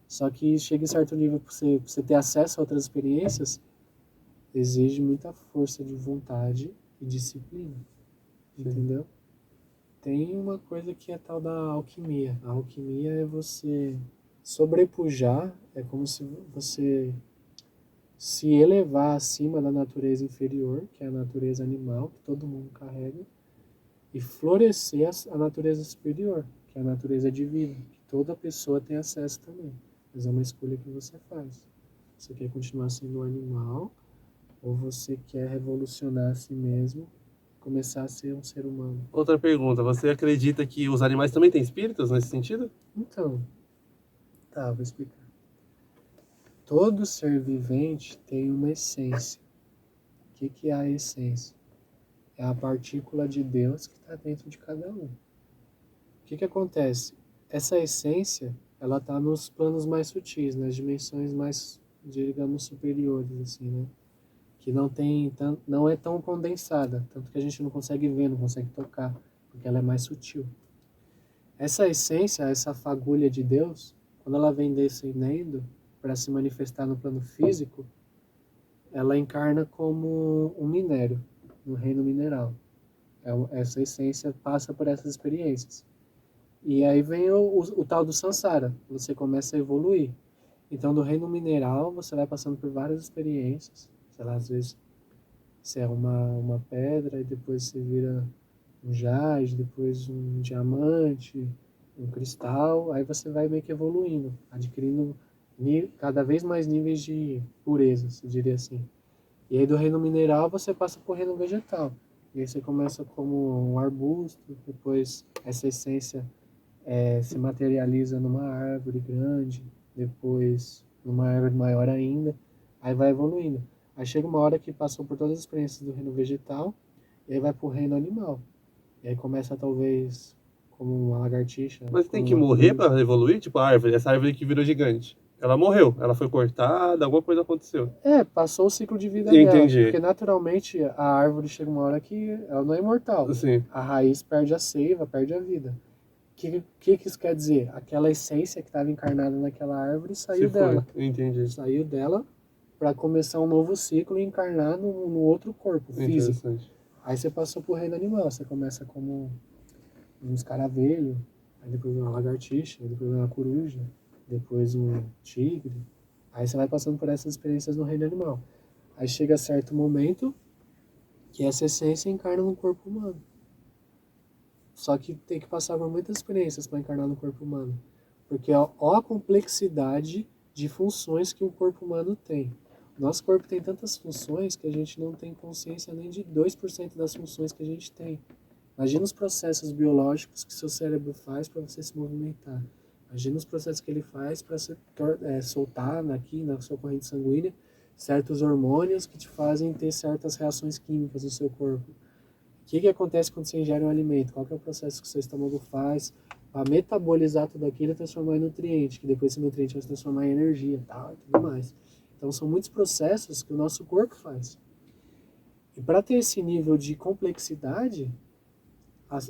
Só que chega em certo nível para você ter acesso a outras experiências, exige muita força de vontade e disciplina. Entendeu? Tem uma coisa que é tal da alquimia. A alquimia é você sobrepujar, é como se você se elevar acima da natureza inferior, que é a natureza animal, que todo mundo carrega, e florescer a natureza superior, que é a natureza divina, que toda pessoa tem acesso também. Mas é uma escolha que você faz. Você quer continuar sendo um animal ou você quer revolucionar a si mesmo, começar a ser um ser humano? Outra pergunta, você acredita que os animais também têm espíritos nesse sentido? Então, tá, vou explicar. Todo ser vivente tem uma essência. O que é a essência? É a partícula de Deus que está dentro de cada um. O que acontece? Essa essência, ela está nos planos mais sutis, nas dimensões mais, digamos, superiores, assim, né? Que não é tão condensada, tanto que a gente não consegue ver, não consegue tocar, porque ela é mais sutil. Essa essência, essa fagulha de Deus, quando ela vem descendendo para se manifestar no plano físico, ela encarna como um minério, no reino mineral. Essa essência passa por essas experiências. E aí vem o tal do samsara, você começa a evoluir. Então, do reino mineral, você vai passando por várias experiências. Sei lá, às vezes você é uma pedra, e depois você vira um jade, depois um diamante, um cristal. Aí você vai meio que evoluindo, adquirindo cada vez mais níveis de pureza, se diria assim. E aí do reino mineral você passa para o reino vegetal. E aí você começa como um arbusto, depois essa essência se materializa numa árvore grande, depois numa árvore maior ainda, aí vai evoluindo. Aí chega uma hora que passou por todas as experiências do reino vegetal, e aí vai para o reino animal. E aí começa talvez como uma lagartixa. Mas tem como que uma morrer coruja. para evoluir? Tipo a árvore, essa árvore que virou gigante. Ela morreu, ela foi cortada, alguma coisa aconteceu. Passou o ciclo de vida dela. Entendi. Porque naturalmente a árvore chega uma hora que ela não é imortal. Sim. A raiz perde a seiva, perde a vida. O que isso quer dizer? Aquela essência que estava encarnada naquela árvore saiu dela. Entendi. Saiu dela para começar um novo ciclo e encarnar no outro corpo físico. Interessante. Aí você passou pro reino animal. Você começa como um escaravelho, aí depois uma lagartixa, aí depois uma coruja, depois um tigre. Aí você vai passando por essas experiências no reino animal. Aí chega certo momento que essa essência encarna no corpo humano. Só que tem que passar por muitas experiências para encarnar no corpo humano. Porque ó a complexidade de funções que o corpo humano tem. Nosso corpo tem tantas funções que a gente não tem consciência nem de 2% das funções que a gente tem. Imagina os processos biológicos que seu cérebro faz para você se movimentar. Imagina os processos que ele faz para soltar aqui na sua corrente sanguínea certos hormônios que te fazem ter certas reações químicas no seu corpo. O que acontece quando você ingere um alimento? Qual que é o processo que o seu estômago faz para metabolizar tudo aquilo e transformar em nutriente, que depois esse nutriente vai se transformar em energia, tal, e tudo mais. Então são muitos processos que o nosso corpo faz. E para ter esse nível de complexidade,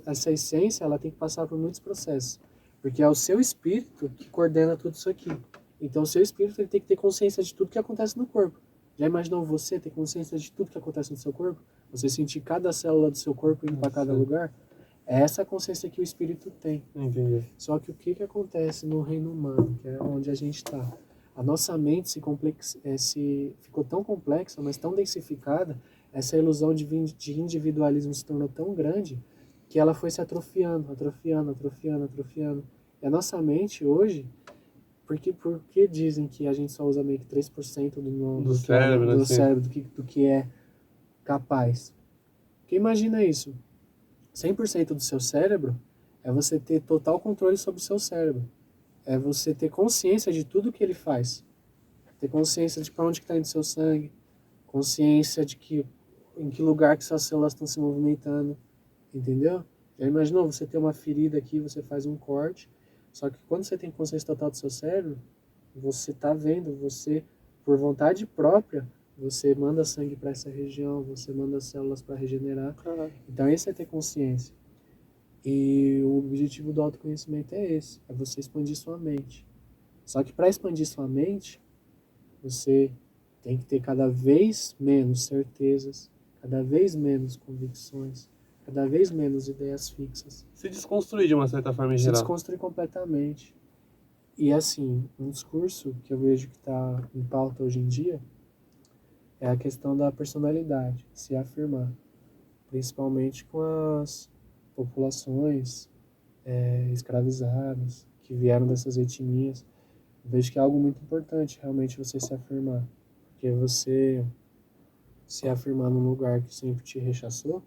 essa essência ela tem que passar por muitos processos, porque é o seu espírito que coordena tudo isso aqui. Então o seu espírito ele tem que ter consciência de tudo que acontece no corpo. Já imaginou você ter consciência de tudo que acontece no seu corpo? Você sentir cada célula do seu corpo indo para cada lugar? É essa consciência que o espírito tem. Entendi. Só que o que acontece no reino humano, que é onde a gente está? A nossa mente ficou tão complexa, mas tão densificada, essa ilusão de individualismo se tornou tão grande que ela foi se atrofiando. E a nossa mente hoje, por que dizem que a gente só usa meio que 3% Do cérebro, do assim. cérebro do que é capaz? Porque imagina isso, 100% do seu cérebro é você ter total controle sobre o seu cérebro. É você ter consciência de tudo que ele faz. Ter consciência de para onde está indo seu sangue, consciência de em que lugar que suas células estão se movimentando, entendeu? Já imaginou você ter uma ferida aqui, você faz um corte, só que quando você tem consciência total do seu cérebro, você está vendo, você, por vontade própria, você manda sangue para essa região, você manda células para regenerar. Caraca. Então esse é ter consciência. E o objetivo do autoconhecimento é esse, é você expandir sua mente. Só que para expandir sua mente, você tem que ter cada vez menos certezas, cada vez menos convicções, cada vez menos ideias fixas. Se desconstruir de uma certa forma em Se geral. desconstruir completamente. E assim, um discurso que eu vejo que está em pauta hoje em dia é a questão da personalidade, se afirmar, principalmente com as populações escravizadas, que vieram dessas etnias. Eu vejo que é algo muito importante realmente você se afirmar, porque você se afirmar num lugar que sempre te rechaçou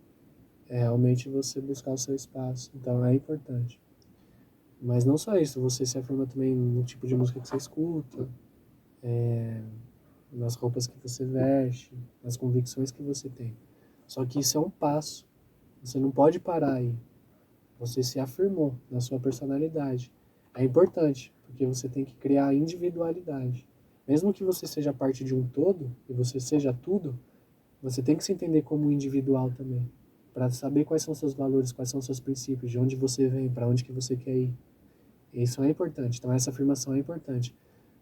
é realmente você buscar o seu espaço, então é importante. Mas não só isso, você se afirma também no tipo de música que você escuta, nas roupas que você veste, nas convicções que você tem. Só que isso é um passo, você não pode parar aí. Você se afirmou na sua personalidade. É importante, porque você tem que criar individualidade. Mesmo que você seja parte de um todo, e você seja tudo, você tem que se entender como individual também. Para saber quais são seus valores, quais são seus princípios, de onde você vem, para onde que você quer ir. Isso é importante, então essa afirmação é importante.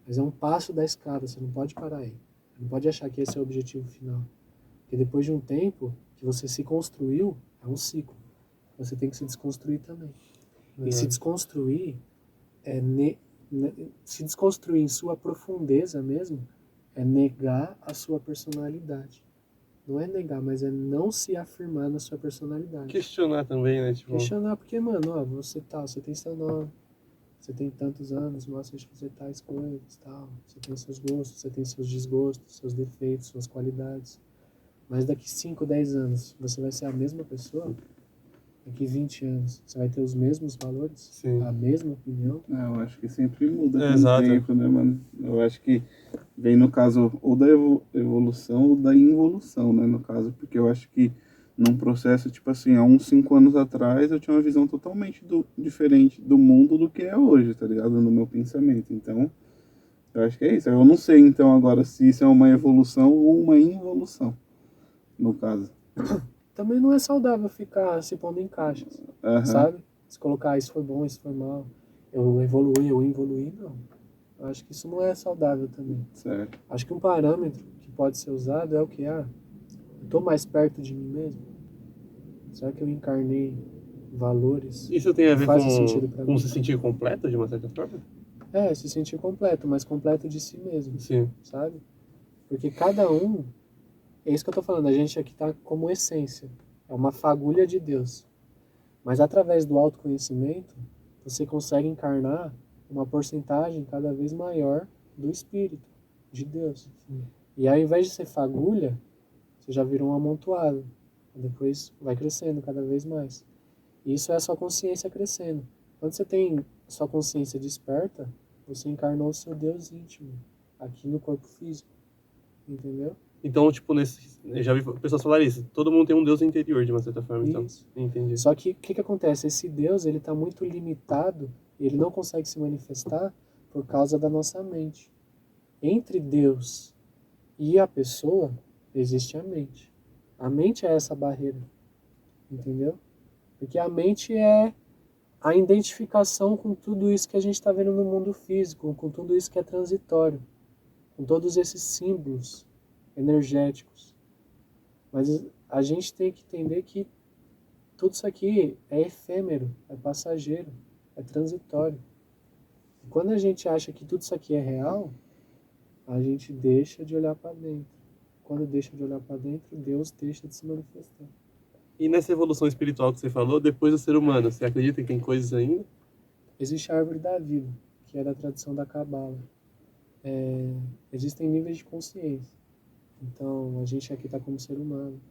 Mas é um passo da escada, você não pode parar aí. Você não pode achar que esse é o objetivo final. Porque depois de um tempo que você se construiu, é um ciclo. Você tem que se desconstruir também. E se desconstruir, se desconstruir em sua profundeza mesmo, é negar a sua personalidade. Não é negar, mas é não se afirmar na sua personalidade. Questionar também, né? Tipo, Questionar, porque, mano, ó, você tem seu nome, você tem tantos anos, gosta de fazer tais coisas, tal. Você tem seus gostos, você tem seus desgostos, seus defeitos, suas qualidades. Mas daqui 5, 10 anos, você vai ser a mesma pessoa? Daqui 20 anos, você vai ter os mesmos valores? Sim. A mesma opinião? Eu acho que sempre muda com Exato. o tempo, né, mano? Eu acho que vem no caso ou da evolução ou da involução, né, no caso. Porque eu acho que num processo, tipo assim, há uns 5 anos atrás eu tinha uma visão totalmente diferente do mundo do que é hoje, tá ligado? No meu pensamento. Então, eu acho que é isso. Eu não sei, então, agora se isso é uma evolução ou uma involução, no caso. Também não é saudável ficar se pondo em caixas, sabe? Se colocar isso foi bom, isso foi mal. Eu evoluí, não. Eu acho que isso não é saudável também. Certo. Acho que um parâmetro que pode ser usado é o que? Eu estou mais perto de mim mesmo? Será que eu encarnei valores? Isso tem a ver Faz sentido pra com mim? se sentir completo, de uma certa forma? Se sentir completo, mas completo de si mesmo, Sim. sabe? Porque cada um, é isso que eu tô falando, a gente aqui tá como essência, é uma fagulha de Deus. Mas através do autoconhecimento, você consegue encarnar uma porcentagem cada vez maior do Espírito, de Deus. E ao invés de ser fagulha, você já virou um amontoado. Depois vai crescendo cada vez mais. E isso é a sua consciência crescendo. Quando você tem sua consciência desperta, você encarnou o seu Deus íntimo aqui no corpo físico, entendeu? Então, tipo, eu já vi pessoas falarem isso. Todo mundo tem um Deus interior, de uma certa forma, então. Isso. Entendi. Só que o que acontece? Esse Deus, ele está muito limitado, ele não consegue se manifestar por causa da nossa mente. Entre Deus e a pessoa, existe a mente. A mente é essa barreira, entendeu? Porque a mente é a identificação com tudo isso que a gente está vendo no mundo físico, com tudo isso que é transitório, com todos esses símbolos energéticos. Mas a gente tem que entender que tudo isso aqui é efêmero, é passageiro, é transitório. E quando a gente acha que tudo isso aqui é real, a gente deixa de olhar para dentro. Quando deixa de olhar para dentro, Deus deixa de se manifestar. E nessa evolução espiritual que você falou, depois do ser humano, você acredita que tem coisas ainda? Existe a árvore da vida, que é da tradição da Cabala. Existem níveis de consciência. Então, a gente aqui está como ser humano.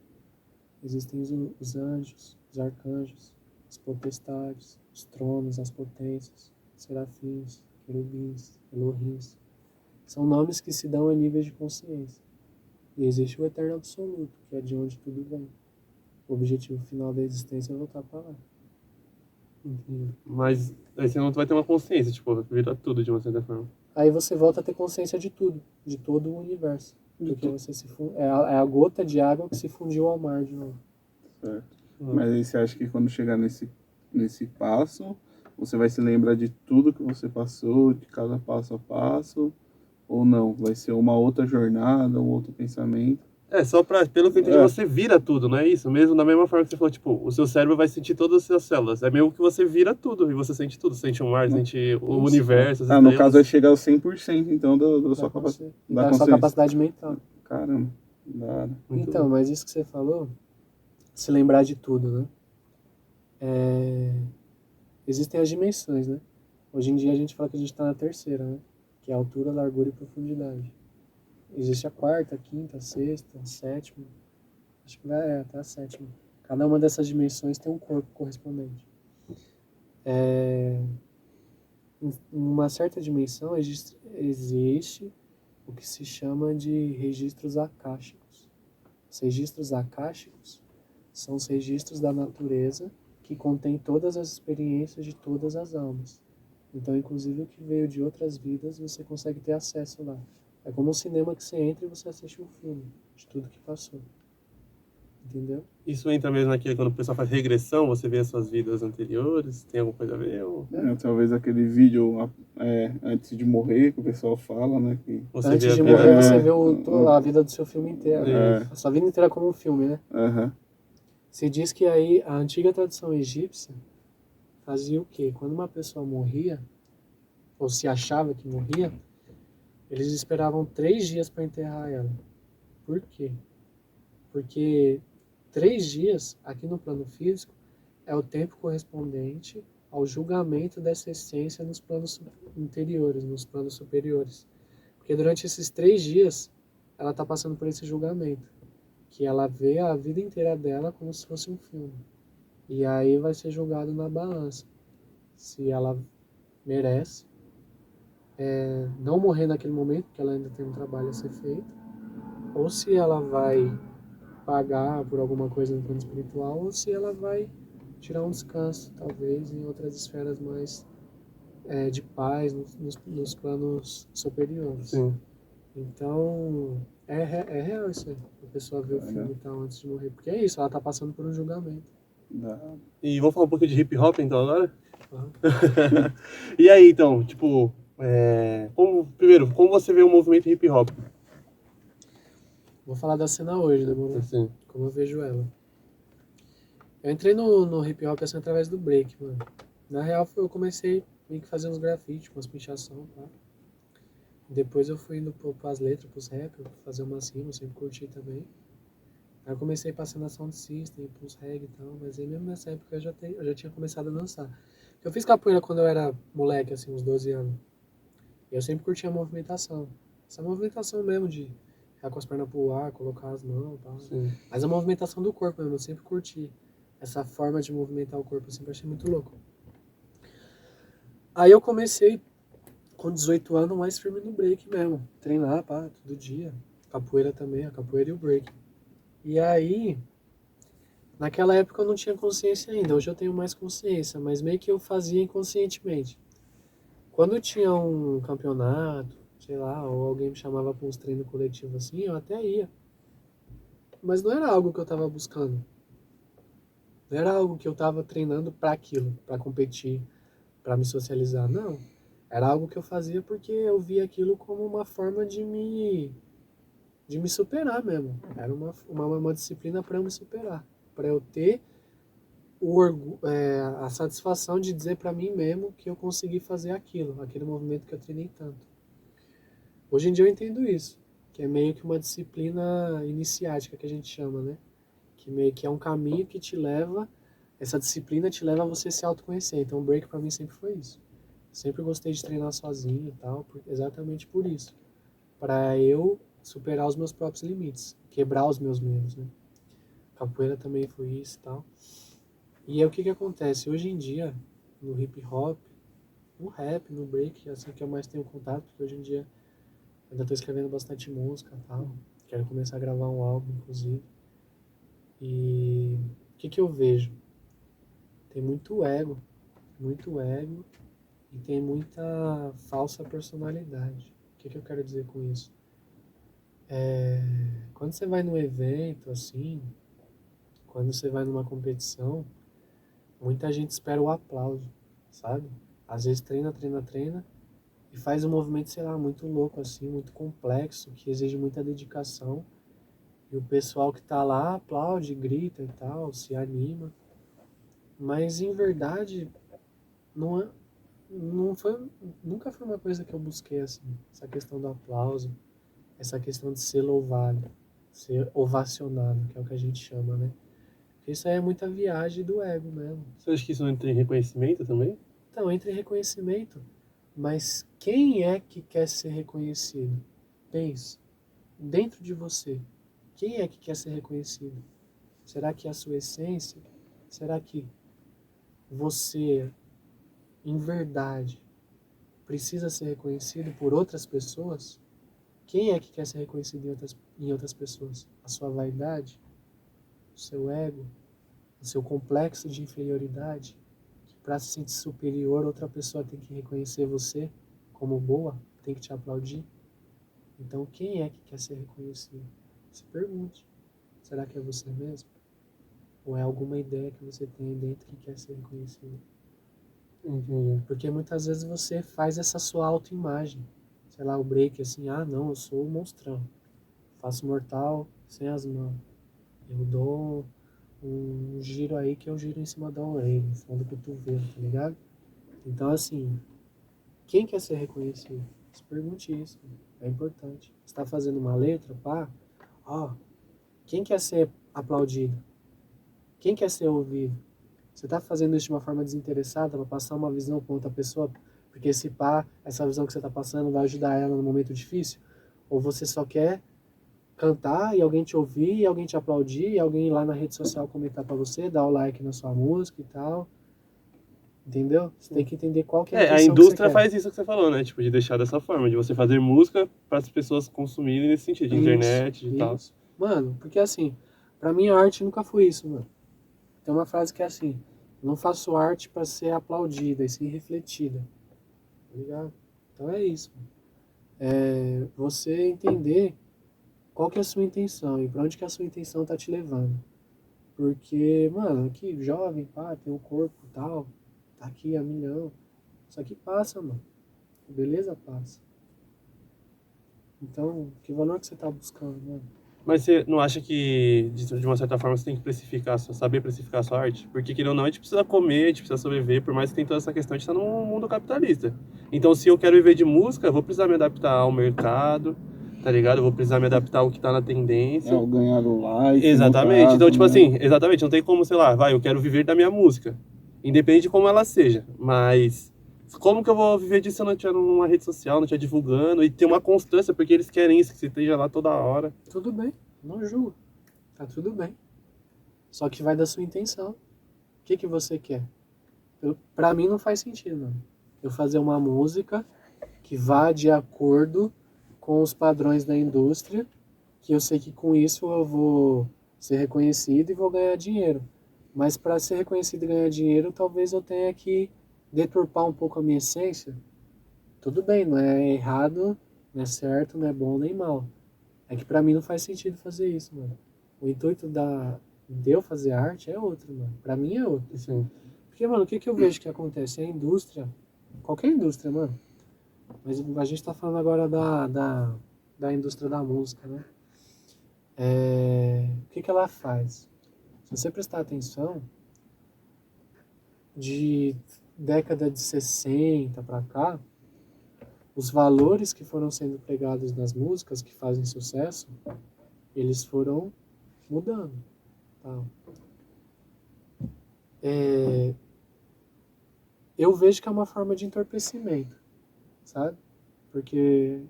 Existem os anjos, os arcanjos, as potestades, os tronos, as potências, serafins, querubins, elohims. São nomes que se dão a níveis de consciência. E existe o eterno absoluto, que é de onde tudo vem. O objetivo final da existência é voltar para lá. Entendi. Mas aí você não vai ter uma consciência, tipo, vira tudo de uma certa forma. Aí você volta a ter consciência de tudo, de todo o universo. Porque você é a gota de água que se fundiu ao mar de novo. Certo. Mas aí você acha que quando chegar nesse passo, você vai se lembrar de tudo que você passou, de cada passo a passo? Ou não? Vai ser uma outra jornada, um outro pensamento? Pelo que eu entendi, você vira tudo, não é isso? Mesmo da mesma forma que você falou, tipo, o seu cérebro vai sentir todas as suas células. É meio que você vira tudo e você sente tudo. Você sente o mar, sente o universo, as no estrelas. caso é chegar aos 100%, então, da sua Da capacidade. sua capacidade mental. Caramba, da hora. Então, mas isso que você falou, se lembrar de tudo, né? Existem as dimensões, né? Hoje em dia a gente fala que a gente está na terceira, né? Que é altura, largura e profundidade. Existe a quarta, a quinta, a sexta, a sétima. Acho que vai até a sétima. Cada uma dessas dimensões tem um corpo correspondente. Em uma certa dimensão existe o que se chama de registros akáshicos. Os registros akáshicos são os registros da natureza que contém todas as experiências de todas as almas. Então, inclusive o que veio de outras vidas, você consegue ter acesso lá. É como um cinema que você entra e você assiste um filme de tudo que passou. Entendeu? Isso entra mesmo naquilo quando o pessoal faz regressão, você vê as suas vidas anteriores, tem alguma coisa a ver? Ou... talvez aquele vídeo antes de morrer, que o pessoal fala, né? Que... Antes de morrer, você vê a vida do seu filme inteiro. A sua vida inteira como um filme, né? Se diz que aí a antiga tradição egípcia fazia o quê? Quando uma pessoa morria, ou se achava que morria, eles esperavam 3 dias para enterrar ela. Por quê? Porque 3 dias, aqui no plano físico, é o tempo correspondente ao julgamento dessa essência nos planos interiores, nos planos superiores. Porque durante esses 3 dias, ela está passando por esse julgamento, que ela vê a vida inteira dela como se fosse um filme. E aí vai ser julgado na balança. Se ela merece não morrer naquele momento, porque ela ainda tem um trabalho a ser feito, ou se ela vai pagar por alguma coisa no plano espiritual, ou se ela vai tirar um descanso, talvez, em outras esferas mais de paz, nos planos superiores. Sim. Então, é real isso aí. A pessoa vê o filme e tal antes de morrer. Porque é isso, ela tá passando por um julgamento. E vamos falar um pouquinho de hip hop então agora? Uhum. E aí, então, tipo, como você vê o movimento hip hop? Vou falar da cena hoje, demorou? Assim. Como eu vejo ela. Eu entrei no hip hop assim através do break, mano. Na real, eu comecei meio que fazer uns grafites, umas pinchação, tá? Depois eu fui indo pras letras, pros rap, fazer umas rimas, sempre curti também. Aí eu comecei passando a sound system, pros reggae e tal, mas aí mesmo nessa época eu já tinha começado a dançar. Eu fiz capoeira quando eu era moleque, assim, uns 12 anos. E eu sempre curtia a movimentação. Essa movimentação mesmo de ficar com as pernas pro ar, colocar as mãos e tal. Sim. Mas a movimentação do corpo mesmo, eu sempre curti. Essa forma de movimentar o corpo, eu sempre achei muito louco. Aí eu comecei com 18 anos mais firme no break mesmo. Treinar, pá, todo dia. Capoeira também, a capoeira e o break. E aí, naquela época eu não tinha consciência ainda. Hoje eu tenho mais consciência, mas meio que eu fazia inconscientemente. Quando tinha um campeonato, sei lá, ou alguém me chamava para uns treinos coletivos assim, eu até ia. Mas não era algo que eu tava buscando. Não era algo que eu tava treinando para aquilo, para competir, para me socializar. Não. Era algo que eu fazia porque eu via aquilo como uma forma de me superar mesmo. Era uma disciplina para eu me superar. Para eu ter a satisfação de dizer para mim mesmo que eu consegui fazer aquilo, aquele movimento que eu treinei tanto. Hoje em dia eu entendo isso, que é meio que uma disciplina iniciática que a gente chama, né? Que meio que é um caminho que te leva, essa disciplina te leva a você se autoconhecer. Então o break para mim sempre foi isso. Sempre gostei de treinar sozinho e tal, exatamente por isso. Para eu superar os meus próprios limites, quebrar os meus medos, né? Capoeira também foi isso e tal. E é o que acontece hoje em dia no hip hop, no rap, no break, é assim que eu mais tenho contato, porque hoje em dia ainda estou escrevendo bastante música e tal. Quero começar a gravar um álbum, inclusive. E o que eu vejo? Tem muito ego e tem muita falsa personalidade. O que eu quero dizer com isso? Quando você vai num evento assim, quando você vai numa competição, muita gente espera o aplauso, sabe? Às vezes treina e faz um movimento, sei lá, muito louco assim, muito complexo, que exige muita dedicação. E o pessoal que tá lá aplaude, grita e tal, se anima. Mas em verdade, não é, não foi, nunca foi uma coisa que eu busquei assim, essa questão do aplauso, essa questão de ser louvado, ser ovacionado, que é o que a gente chama, né? Porque isso aí é muita viagem do ego mesmo. Você acha que isso não tem reconhecimento também? Então, entre reconhecimento, mas quem é que quer ser reconhecido? Pense, dentro de você, quem é que quer ser reconhecido? Será que é a sua essência? Será que você, em verdade, precisa ser reconhecido por outras pessoas? Quem é que quer ser reconhecido em outras pessoas? A sua vaidade? O seu ego? O seu complexo de inferioridade? Que para se sentir superior, outra pessoa tem que reconhecer você como boa? Tem que te aplaudir? Então, quem é que quer ser reconhecido? Se pergunte. Será que é você mesmo? Ou é alguma ideia que você tem aí dentro que quer ser reconhecida? Entendi. Porque muitas vezes você faz essa sua autoimagem. Sei lá, o break assim, ah não, eu sou o monstrão. Faço mortal sem as mãos. Eu dou um giro aí que eu giro em cima da orelha, em cima do cotovelo, tá ligado? Então assim, quem quer ser reconhecido? Se pergunte isso, é importante. Você tá fazendo uma letra, pá, ó, quem quer ser aplaudido? Quem quer ser ouvido? Você está fazendo isso de uma forma desinteressada para passar uma visão para outra pessoa? Porque esse pá, essa visão que você está passando vai ajudar ela no momento difícil? Ou você só quer cantar e alguém te ouvir, e alguém te aplaudir, e alguém ir lá na rede social comentar para você, dar o like na sua música e tal? Entendeu? Você tem que entender qual que é a A intenção que você indústria quer. faz isso que você falou, né? Tipo, de deixar dessa forma, de você fazer música para as pessoas consumirem nesse sentido, de internet e tal. Isso. Mano, porque assim, pra mim a arte nunca foi isso, mano. Tem uma frase que é assim: não faço arte para ser aplaudida e sim refletida. Tá ligado? Então é isso. É você entender qual que é a sua intenção e pra onde que a sua intenção tá te levando. Porque, mano, aqui, jovem, pá, tem um corpo e tal, tá aqui a milhão. Isso aqui passa, mano. Beleza passa. Então, que valor que você tá buscando, mano? Mas você não acha que, de uma certa forma, você tem que saber precificar a sua arte? Porque, querendo ou não, a gente precisa comer, a gente precisa sobreviver, por mais que tenha toda essa questão, a gente está num mundo capitalista. Então, se eu quero viver de música, eu vou precisar me adaptar ao mercado, tá ligado? Eu vou precisar me adaptar ao que tá na tendência. o ganhar o like, Exatamente. no Então, caso, tipo né? assim, exatamente, não tem como, sei lá, vai, eu quero viver da minha música. Independente de como ela seja. Mas como que eu vou viver disso se eu não estiver numa rede social, não estiver divulgando e ter uma constância, porque eles querem isso, que você esteja lá toda hora. Tudo bem, não julgo. Tá tudo bem. Só que vai da sua intenção. O que que você quer? Pra mim não faz sentido, mano. eu fazer uma música que vá de acordo com os padrões da indústria, que eu sei que com isso eu vou ser reconhecido e vou ganhar dinheiro. Mas para ser reconhecido e ganhar dinheiro, talvez eu tenha que deturpar um pouco a minha essência. Tudo bem, não é errado, não é certo, não é bom nem mal. É que para mim não faz sentido fazer isso, mano. O intuito de eu fazer arte é outro, mano. Pra mim é outro. Sim. Porque, mano, o que eu vejo que acontece? A indústria, qualquer indústria, mano. Mas a gente tá falando agora da indústria da música, né? O que ela faz? Se você prestar atenção, de década de 60 pra cá, os valores que foram sendo pregados nas músicas que fazem sucesso, eles foram mudando. Tá? Eu vejo que é uma forma de entorpecimento, sabe? Porque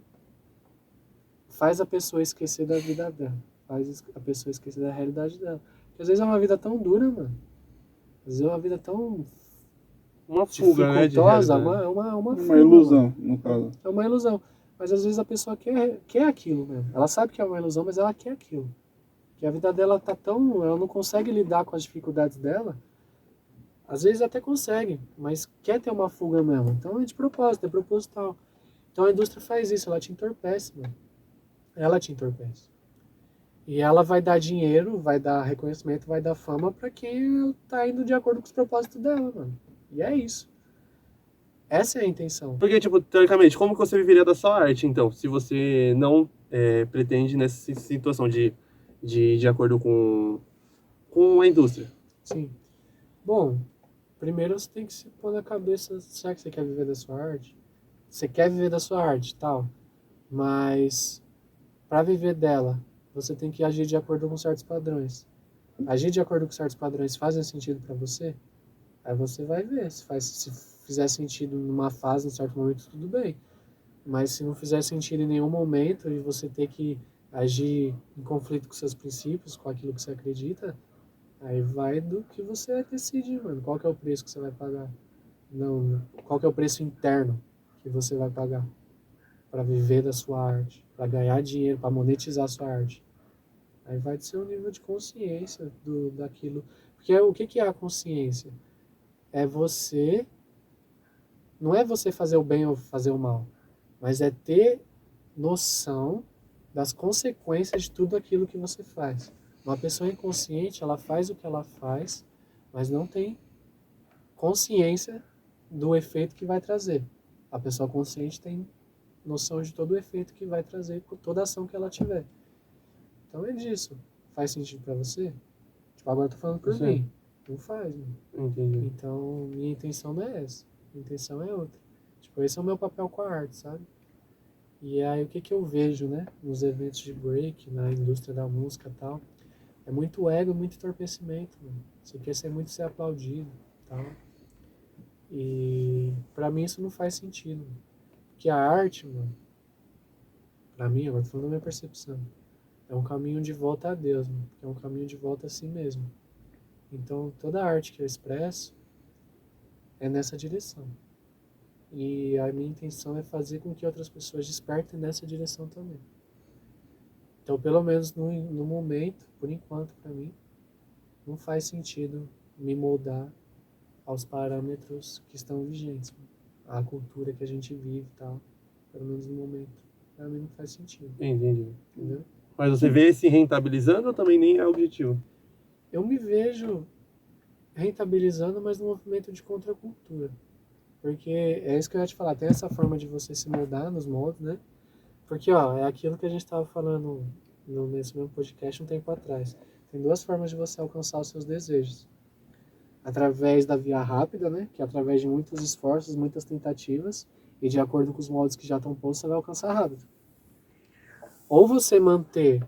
faz a pessoa esquecer da vida dela, faz a pessoa esquecer da realidade dela. Porque às vezes é uma vida tão dura, mano. Às vezes é uma vida tão Uma fuga, né, de dificultosa, realidade. uma Uma fuga, ilusão, mano. no caso. É uma ilusão. Mas às vezes a pessoa quer aquilo mesmo. Ela sabe que é uma ilusão, mas ela quer aquilo. Que a vida dela tá tão... Ela não consegue lidar com as dificuldades dela. Às vezes até consegue, mas quer ter uma fuga mesmo. Então é de propósito, é proposital. Então a indústria faz isso, ela te entorpece, mano. Ela te entorpece. E ela vai dar dinheiro, vai dar reconhecimento, vai dar fama pra quem tá indo de acordo com os propósitos dela, mano. E é isso. Essa é a intenção. Porque, tipo, teoricamente, como que você viveria da sua arte, então? Se você não pretende nessa situação de acordo com a indústria. Sim. Bom, primeiro você tem que se pôr na cabeça, será que você quer viver da sua arte? Você quer viver da sua arte, tal. Mas para viver dela, você tem que agir de acordo com certos padrões. Agir de acordo com certos padrões fazem sentido para você? Aí você vai ver. Se fizer sentido numa fase, em certo momento, tudo bem. Mas se não fizer sentido em nenhum momento e você ter que agir em conflito com seus princípios, com aquilo que você acredita, aí vai do que você decide, mano. Qual que é o preço que você vai pagar? Não, qual que é o preço interno que você vai pagar para viver da sua arte, para ganhar dinheiro, para monetizar a sua arte? Aí vai do seu nível de consciência daquilo. Porque o que é a consciência? É você, não é você fazer o bem ou fazer o mal, mas é ter noção das consequências de tudo aquilo que você faz. Uma pessoa inconsciente, ela faz o que ela faz, mas não tem consciência do efeito que vai trazer. A pessoa consciente tem noção de todo o efeito que vai trazer por toda ação que ela tiver. Então é disso. Faz sentido pra você? Tipo, agora eu tô falando por Sim. mim. Não faz, mano. Entendi. Então, minha intenção não é essa. Minha intenção é outra. Tipo, esse é o meu papel com a arte, sabe? E aí, o que eu vejo, né? Nos eventos de break, na indústria da música e tal. É muito ego, muito entorpecimento, mano. Você quer ser muito ser aplaudido e tal. E pra mim isso não faz sentido. Mano. Porque a arte, mano, pra mim, agora tô falando da minha percepção, é um caminho de volta a Deus, mano. É um caminho de volta a si mesmo. Então, toda a arte que eu expresso é nessa direção. E a minha intenção é fazer com que outras pessoas despertem nessa direção também. Então, pelo menos no momento, por enquanto, para mim, não faz sentido me moldar aos parâmetros que estão vigentes. A cultura que a gente vive e tal. Pelo menos no momento. Para mim não faz sentido. Entendi. Entendeu? Mas você vê se rentabilizando ou também nem é objetivo? Eu me vejo rentabilizando, mas no movimento de contracultura. Porque é isso que eu ia te falar. Tem essa forma de você se moldar nos moldes, né? Porque, ó, é aquilo que a gente estava falando nesse mesmo podcast um tempo atrás. Tem duas formas de você alcançar os seus desejos. Através da via rápida, né? Que é através de muitos esforços, muitas tentativas, e de acordo com os moldes que já estão postos, você vai alcançar rápido. Ou você manter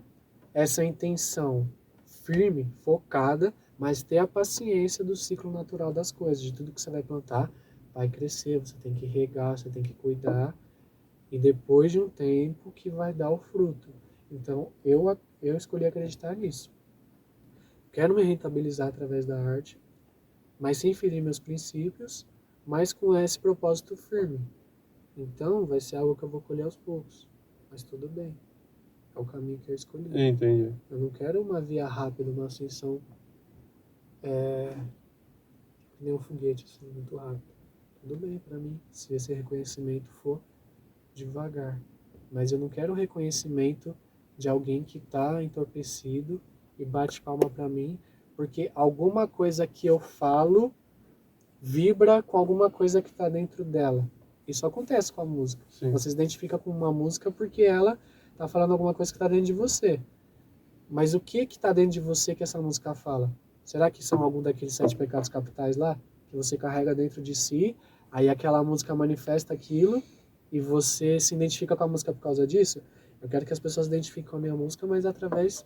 essa intenção firme, focada, mas ter a paciência do ciclo natural das coisas, de tudo que você vai plantar, vai crescer, você tem que regar, você tem que cuidar, e depois de um tempo que vai dar o fruto. Então, eu escolhi acreditar nisso. Quero me rentabilizar através da arte, mas sem ferir meus princípios, mas com esse propósito firme. Então, vai ser algo que eu vou colher aos poucos. Mas tudo bem. É o caminho que eu escolhi. Entendi. Eu não quero uma via rápida, uma ascensão que nem um foguete, assim, muito rápido. Tudo bem pra mim, se esse reconhecimento for devagar. Mas eu não quero o reconhecimento de alguém que tá entorpecido e bate palma pra mim, porque alguma coisa que eu falo vibra com alguma coisa que tá dentro dela. Isso acontece com a música. Sim. Você se identifica com uma música porque ela tá falando alguma coisa que tá dentro de você. Mas o que tá dentro de você que essa música fala? Será que são algum daqueles 7 pecados capitais lá? Que você carrega dentro de si, aí aquela música manifesta aquilo e você se identifica com a música por causa disso? Eu quero que as pessoas se identifiquem com a minha música, mas através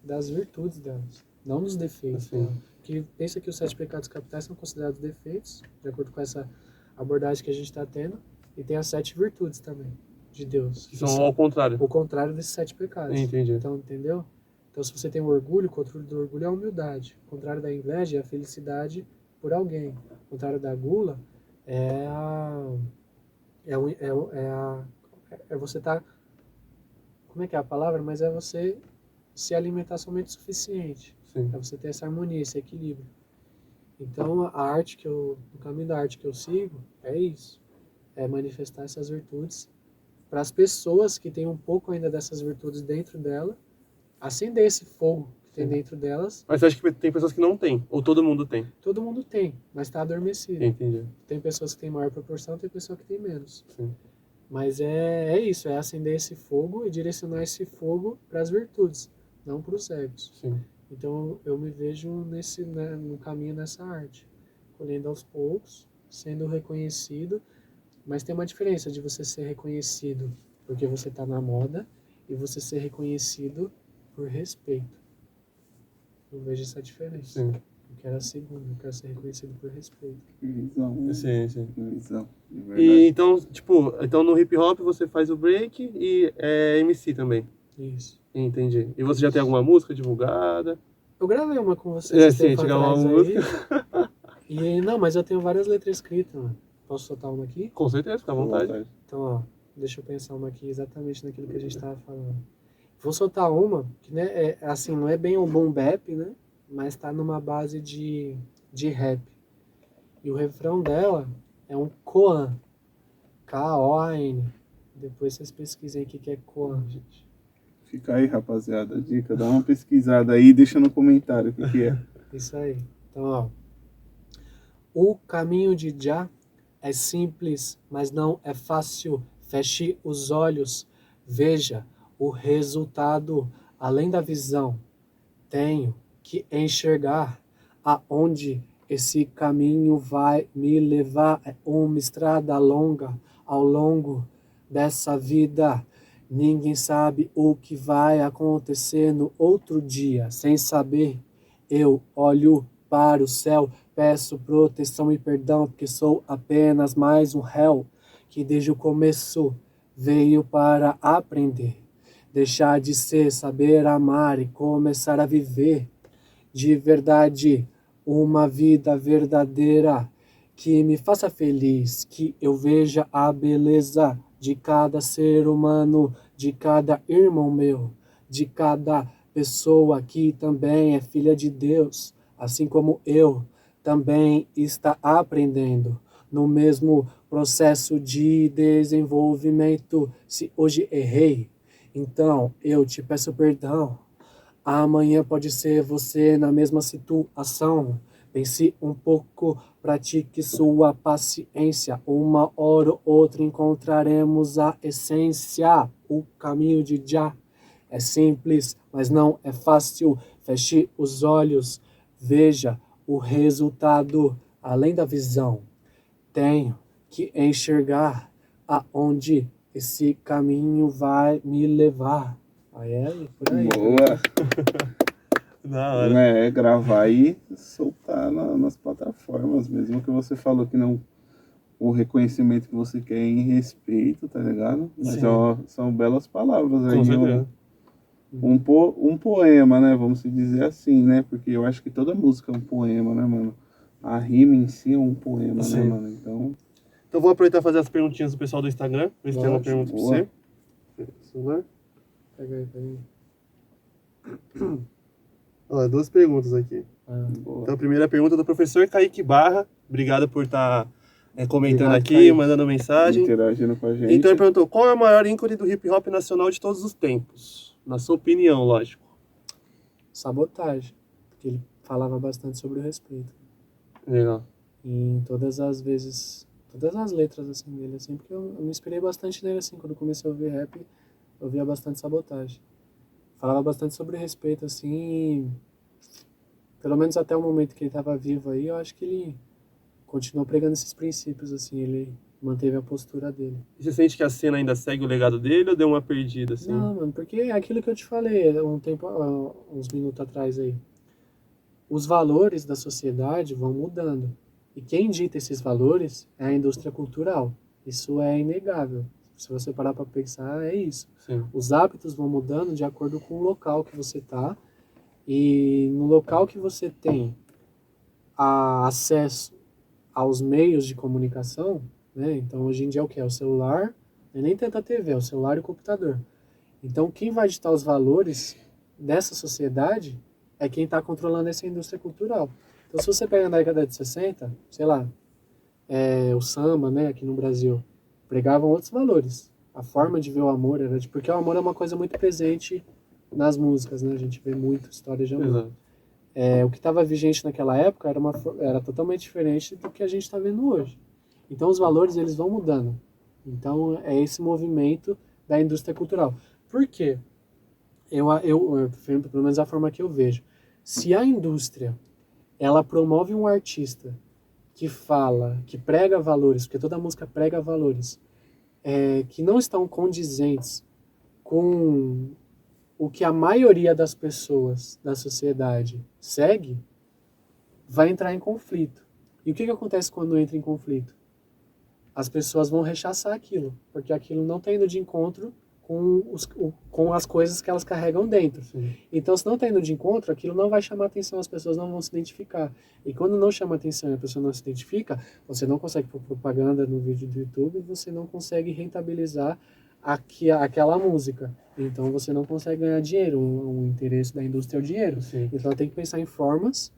das virtudes delas, não dos defeitos Assim. dela. Porque pensa que os 7 pecados capitais são considerados defeitos, de acordo com essa abordagem que a gente está tendo, e tem as 7 virtudes também, de Deus. Que são ao contrário. O contrário desses 7 pecados. Entendi. Então, entendeu? Então, se você tem o orgulho, o controle do orgulho é a humildade. O contrário da inveja é a felicidade por alguém. O contrário da gula é a... É você estar... Como é que é a palavra? Mas é você se alimentar somente o suficiente. Sim. É você ter essa harmonia, esse equilíbrio. Então, o caminho da arte que eu sigo é isso. É manifestar essas virtudes para as pessoas que têm um pouco ainda dessas virtudes dentro dela, acender esse fogo que tem dentro delas. Mas você acha que tem pessoas que não têm? Ou todo mundo tem? Todo mundo tem, mas está adormecido. Entendi. Tem pessoas que têm maior proporção, tem pessoas que têm menos. Sim. Mas é isso, é acender esse fogo e direcionar esse fogo para as virtudes, não para os egos. Sim. Então eu me vejo no caminho dessa arte, colhendo aos poucos, sendo reconhecido, mas tem uma diferença de você ser reconhecido porque você está na moda e você ser reconhecido por respeito. Eu vejo essa diferença. Sim. Eu quero a segunda, eu quero ser reconhecido por respeito. Visão. Sim, sim. Visão, de E verdade. então, tipo, então no hip hop você faz o break e é MC também. Isso. Entendi. E você já tem alguma música divulgada? Eu gravei uma com você É, esse sim, tempo tinha uma atrás música. aí. Não, mas eu tenho várias letras escritas, mano. Posso soltar uma aqui? Com certeza, fica à vontade. Então, ó, deixa eu pensar uma aqui exatamente naquilo que a gente tava falando. Vou soltar uma, que né, assim, não é bem um boom bap, né? Mas tá numa base de rap. E o refrão dela é um Koan. K-O-A-N. Depois vocês pesquisem o que é Koan, gente. Fica aí, rapaziada, a dica. Dá uma pesquisada aí e deixa no comentário o que é. Isso aí. Então, ó. O caminho de Jah é simples, mas não é fácil. Feche os olhos, veja o resultado além da visão. Tenho que enxergar aonde esse caminho vai me levar. É uma estrada longa ao longo dessa vida. Ninguém sabe o que vai acontecer no outro dia. Sem saber, eu olho para o céu, peço proteção e perdão, porque sou apenas mais um réu que desde o começo veio para aprender. Deixar de ser, saber amar e começar a viver de verdade uma vida verdadeira que me faça feliz, que eu veja a beleza de cada ser humano, de cada irmão meu, de cada pessoa que também é filha de Deus, assim como eu também está aprendendo no mesmo processo de desenvolvimento. Se hoje errei, então eu te peço perdão. Amanhã pode ser você na mesma situação. Pense um pouco, pratique sua paciência. Uma hora ou outra encontraremos a essência. O caminho de Jah é simples, mas não é fácil. Feche os olhos, veja o resultado além da visão. Tenho que enxergar aonde esse caminho vai me levar. Aí, por aí. Boa. Da hora. É, gravar e soltar nas plataformas, mesmo que você falou que não. O reconhecimento que você quer em respeito, tá ligado? Mas Sim. ó, são belas palavras aí. Com certeza. Um poema, né? Vamos dizer assim, né? Porque eu acho que toda música é um poema, né, mano? a rima em si é um poema, né, Sim. mano? Então, Então vou aproveitar e fazer as perguntinhas do pessoal do Instagram. Ver se tem uma Lógico. pergunta pra Boa. você. Celular. Pega aí, pega aí. Olha, 2 perguntas aqui. boa. Então a primeira pergunta é do professor Kaique Barra. Obrigado por estar comentando Obrigado, aqui, Kaique. mandando mensagem. Interagindo com a gente. Então ele perguntou, qual é o maior ícone do hip hop nacional de todos os tempos? Na sua opinião, lógico. Sabotagem, porque ele falava bastante sobre o respeito. Legal. E em todas as vezes, todas as letras assim dele, assim, porque eu me inspirei bastante nele assim, quando eu comecei a ouvir rap, eu via bastante Sabotagem. Falava bastante sobre respeito assim, e, pelo menos até o momento que ele estava vivo aí, eu acho que ele continuou pregando esses princípios assim, ele manteve a postura dele. E você sente que a cena ainda segue o legado dele ou deu uma perdida, assim? Não, mano, porque é aquilo que eu te falei uns minutos atrás aí. Os valores da sociedade vão mudando. E quem dita esses valores é a indústria cultural. Isso é inegável. Se você parar para pensar, é isso. Sim. Os hábitos vão mudando de acordo com o local que você está. E no local que você tem acesso aos meios de comunicação, né? Então hoje em dia é o que? É o celular, é nem tanto a TV, é o celular e o computador. Então quem vai ditar os valores dessa sociedade é quem está controlando essa indústria cultural. Então se você pega na década de 60, sei lá, o samba, né, aqui no Brasil, pregavam outros valores. A forma de ver o amor era porque o amor é uma coisa muito presente nas músicas, né? A gente vê muito história de amor. Exato. O que estava vigente naquela época era totalmente diferente do que a gente está vendo hoje. Então os valores eles vão mudando. Então é esse movimento da indústria cultural. Por quê? Pelo menos a forma que eu vejo. Se a indústria ela promove um artista que fala, que prega valores, porque toda música prega valores, que não estão condizentes com o que a maioria das pessoas da sociedade segue, vai entrar em conflito. E o que acontece quando entra em conflito? As pessoas vão rechaçar aquilo, porque aquilo não está indo de encontro com as coisas que elas carregam dentro. Sim. Então, se não está indo de encontro, aquilo não vai chamar atenção, as pessoas não vão se identificar. E quando não chama atenção e a pessoa não se identifica, você não consegue pôr propaganda no vídeo do YouTube, você não consegue rentabilizar aquela música. Então você não consegue ganhar dinheiro. O interesse da indústria é o dinheiro. Sim. Então ela tem que pensar em formas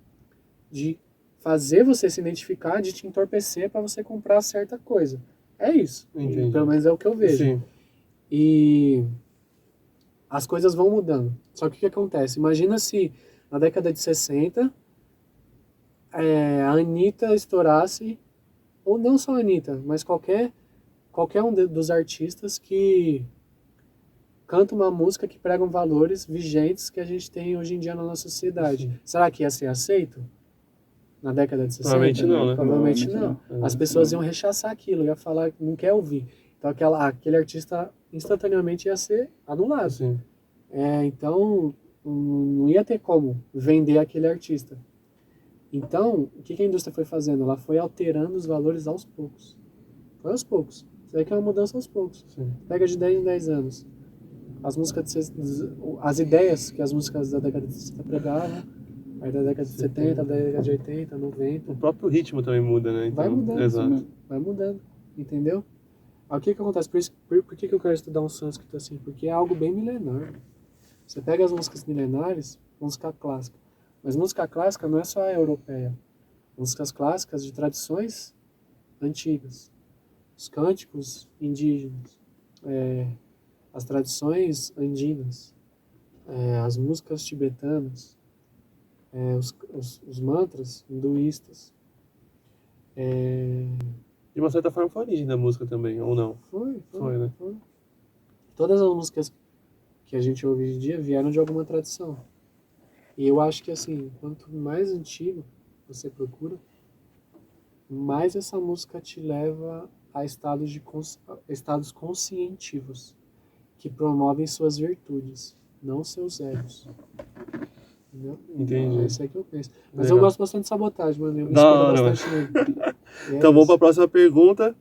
de fazer você se identificar, de te entorpecer para você comprar certa coisa. É isso. Entendi. Pelo menos é o que eu vejo. Sim. E as coisas vão mudando. Só que o que acontece? Imagina se na década de 60 a Anitta estourasse, ou não só a Anitta, mas qualquer um dos artistas que canta uma música que pregam valores vigentes que a gente tem hoje em dia na nossa sociedade. Sim. Será que ia ser aceito na década de 60? Provavelmente não, né? Provavelmente não. As pessoas iam rechaçar aquilo, iam falar que não quer ouvir. Então aquele artista instantaneamente ia ser anulado. Sim. Então não ia ter como vender aquele artista. Então, o que a indústria foi fazendo? Ela foi alterando os valores aos poucos. Foi aos poucos. Isso aí que é uma mudança aos poucos. Sim. Pega de 10 em 10 anos. As ideias que as músicas da década de 60 pregavam, aí da década de 70, da década de 80, 90. O próprio ritmo também muda, né? Então, Vai mudando. Exato. Vai mudando, entendeu? Aí o que acontece? Por que eu quero estudar um sânscrito assim? Porque é algo bem milenar. Você pega as músicas milenares, música clássica. Mas música clássica não é só a europeia. Músicas clássicas de tradições antigas. Os cânticos indígenas. As tradições andinas, as músicas tibetanas, os mantras hinduístas. De uma certa forma foi a origem da música também, ou não? Foi, né? foi. Todas as músicas que a gente ouve hoje em dia vieram de alguma tradição. E eu acho que assim, quanto mais antigo você procura, mais essa música te leva a estados conscientivos, que promovem suas virtudes, não seus erros. Entendeu? Entendi. É isso aí que eu penso. Mas Legal. eu gosto bastante de Sabotagem, mano. Eu me Da inspiro hora, bastante nele. Então vamos para a próxima pergunta.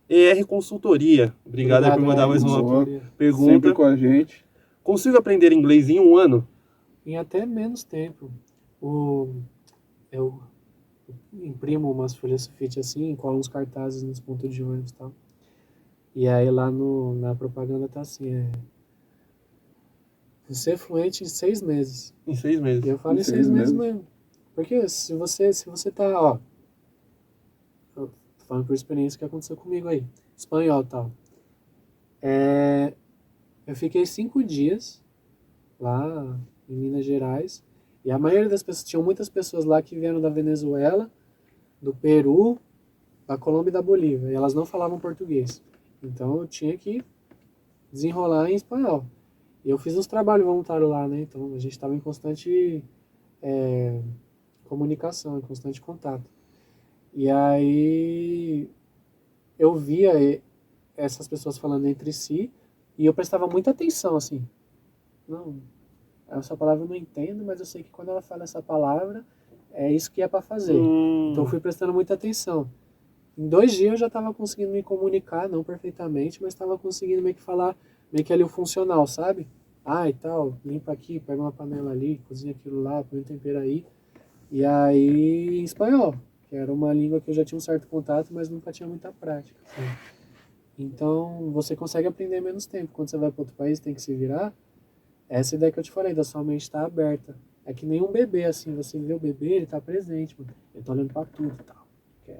ER Consultoria. Obrigado aí por mandar mais uma Sempre pergunta. com a gente. Consigo aprender inglês em 1 ano? Em até menos tempo. eu imprimo umas folhas sulfite assim, colo uns cartazes nos pontos de ônibus e tal. E aí lá na propaganda tá assim, você é fluente em 6 meses. Em 6 meses. E eu falo Em em 6 6 meses meses? mesmo. Porque se você tá, ó, eu tô falando por experiência que aconteceu comigo aí, espanhol e tal. Eu fiquei 5 dias lá em Minas Gerais, e a maioria das pessoas, tinham muitas pessoas lá que vieram da Venezuela, do Peru, da Colômbia e da Bolívia, e elas não falavam português. Então eu tinha que desenrolar em espanhol. E eu fiz uns trabalhos voluntários lá, né? Então a gente estava em constante comunicação, em constante contato. E aí eu via essas pessoas falando entre si e eu prestava muita atenção, assim. Não, essa palavra eu não entendo, mas eu sei que quando ela fala essa palavra, é isso que é para fazer. Então eu fui prestando muita atenção. Em 2 dias eu já estava conseguindo me comunicar, não perfeitamente, mas estava conseguindo meio que falar, meio que ali o funcional, sabe? Ah, e tal, limpa aqui, pega uma panela ali, cozinha aquilo lá, põe um tempero aí. E aí, em espanhol, que era uma língua que eu já tinha um certo contato, mas nunca tinha muita prática. Assim. Então, você consegue aprender em menos tempo. Quando você vai para outro país, tem que se virar. Essa ideia que eu te falei, da sua mente estar aberta. É que nem um bebê, assim, você vê o bebê, ele tá presente, mano. Ele tá olhando para tudo e tal.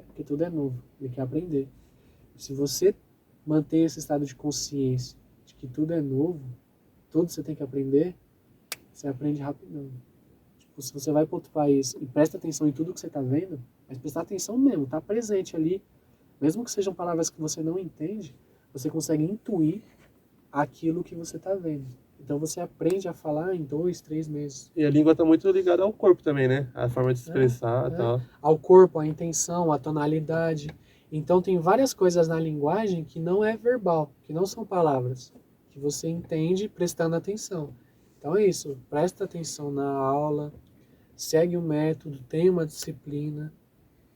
Porque tudo é novo, ele quer aprender. Se você mantém esse estado de consciência de que tudo é novo, tudo você tem que aprender, você aprende rapidão. Tipo, se você vai para outro país e presta atenção em tudo que você está vendo, mas prestar atenção mesmo, tá presente ali, mesmo que sejam palavras que você não entende, você consegue intuir aquilo que você está vendo. Então você aprende a falar em 2, 3 meses. E a língua tá muito ligada ao corpo também, né? A forma de se expressar e tal. Ao corpo, à intenção, à tonalidade. Então tem várias coisas na linguagem que não é verbal, que não são palavras, que você entende prestando atenção. Então é isso, presta atenção na aula, segue o método, tem uma disciplina,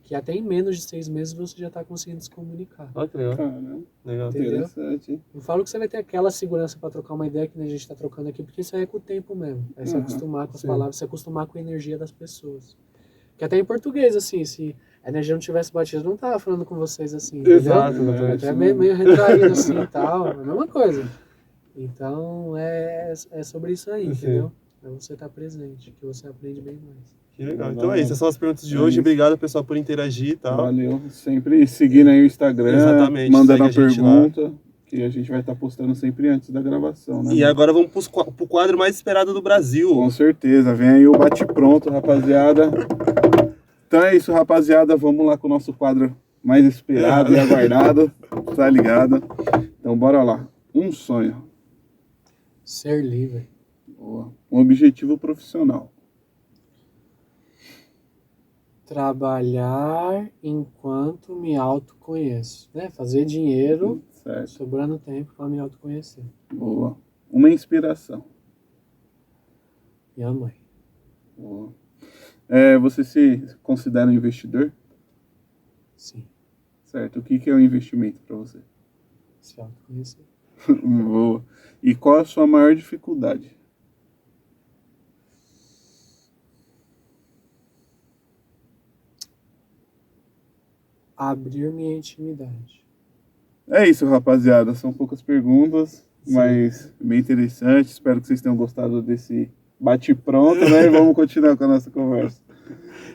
que até em menos de 6 meses você já está conseguindo se comunicar. Olha que legal. Caramba, Legal. Entendeu? interessante, hein? Não falo que você vai ter aquela segurança para trocar uma ideia que a gente está trocando aqui, porque isso aí é com o tempo mesmo. É se acostumar com as sim. palavras, se acostumar com a energia das pessoas. Que até em português, assim, se a energia não tivesse batido, eu não tava falando com vocês assim, entendeu? Exato, É, exatamente. Até meio retraído assim e tal, é a mesma coisa. Então é sobre isso aí, Sim. entendeu? É você estar presente, que você aprende bem mais. Que legal. Não, Então é isso, essas são as perguntas de é hoje. isso. Obrigado, pessoal, por interagir e tal. Valeu. Sempre seguindo aí o Instagram, Exatamente, mandando a segue a gente pergunta, que a gente vai estar postando sempre antes da gravação, né? E agora vamos pro quadro mais esperado do Brasil. Com certeza. Vem aí o bate-pronto, rapaziada. Então é isso, rapaziada. Vamos lá com o nosso quadro mais esperado e aguardado. Tá ligado? Então bora lá. Um sonho. Ser livre. Boa. Um objetivo profissional. Trabalhar enquanto me autoconheço, né? Fazer dinheiro, Certo. sobrando tempo para me autoconhecer. Boa. Uma inspiração. Minha mãe. Boa. Você se considera um investidor? Sim, Certo. O que é um investimento para você? se autoconhecer. Boa. E qual a sua maior dificuldade? Abrir minha intimidade. É isso, rapaziada. São poucas perguntas, Sim. mas bem interessante. Espero que vocês tenham gostado desse bate-pronto, né? E vamos continuar com a nossa conversa.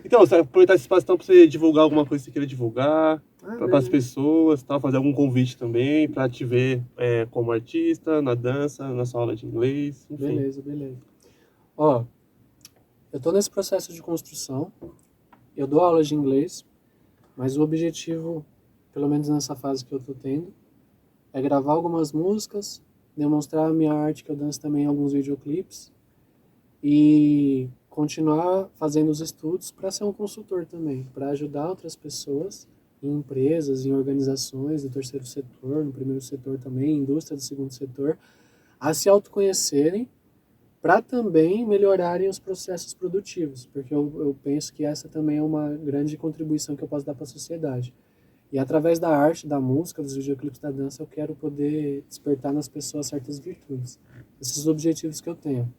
Então, você vai aproveitar esse espaço então, para você divulgar alguma coisa que você queira divulgar, para as pessoas, tal, fazer algum convite também, para te ver como artista, na dança, na sua aula de inglês, enfim. Beleza. Ó, eu tô nesse processo de construção, eu dou aula de inglês, mas o objetivo, pelo menos nessa fase que eu tô tendo, é gravar algumas músicas, demonstrar a minha arte, que eu danço também em alguns videoclipes, e continuar fazendo os estudos para ser um consultor também, para ajudar outras pessoas em empresas, em organizações do terceiro setor, no primeiro setor também, indústria do segundo setor, a se autoconhecerem para também melhorarem os processos produtivos, porque eu penso que essa também é uma grande contribuição que eu posso dar para a sociedade. E através da arte, da música, dos videoclipes, da dança, eu quero poder despertar nas pessoas certas virtudes. Esses são os objetivos que eu tenho.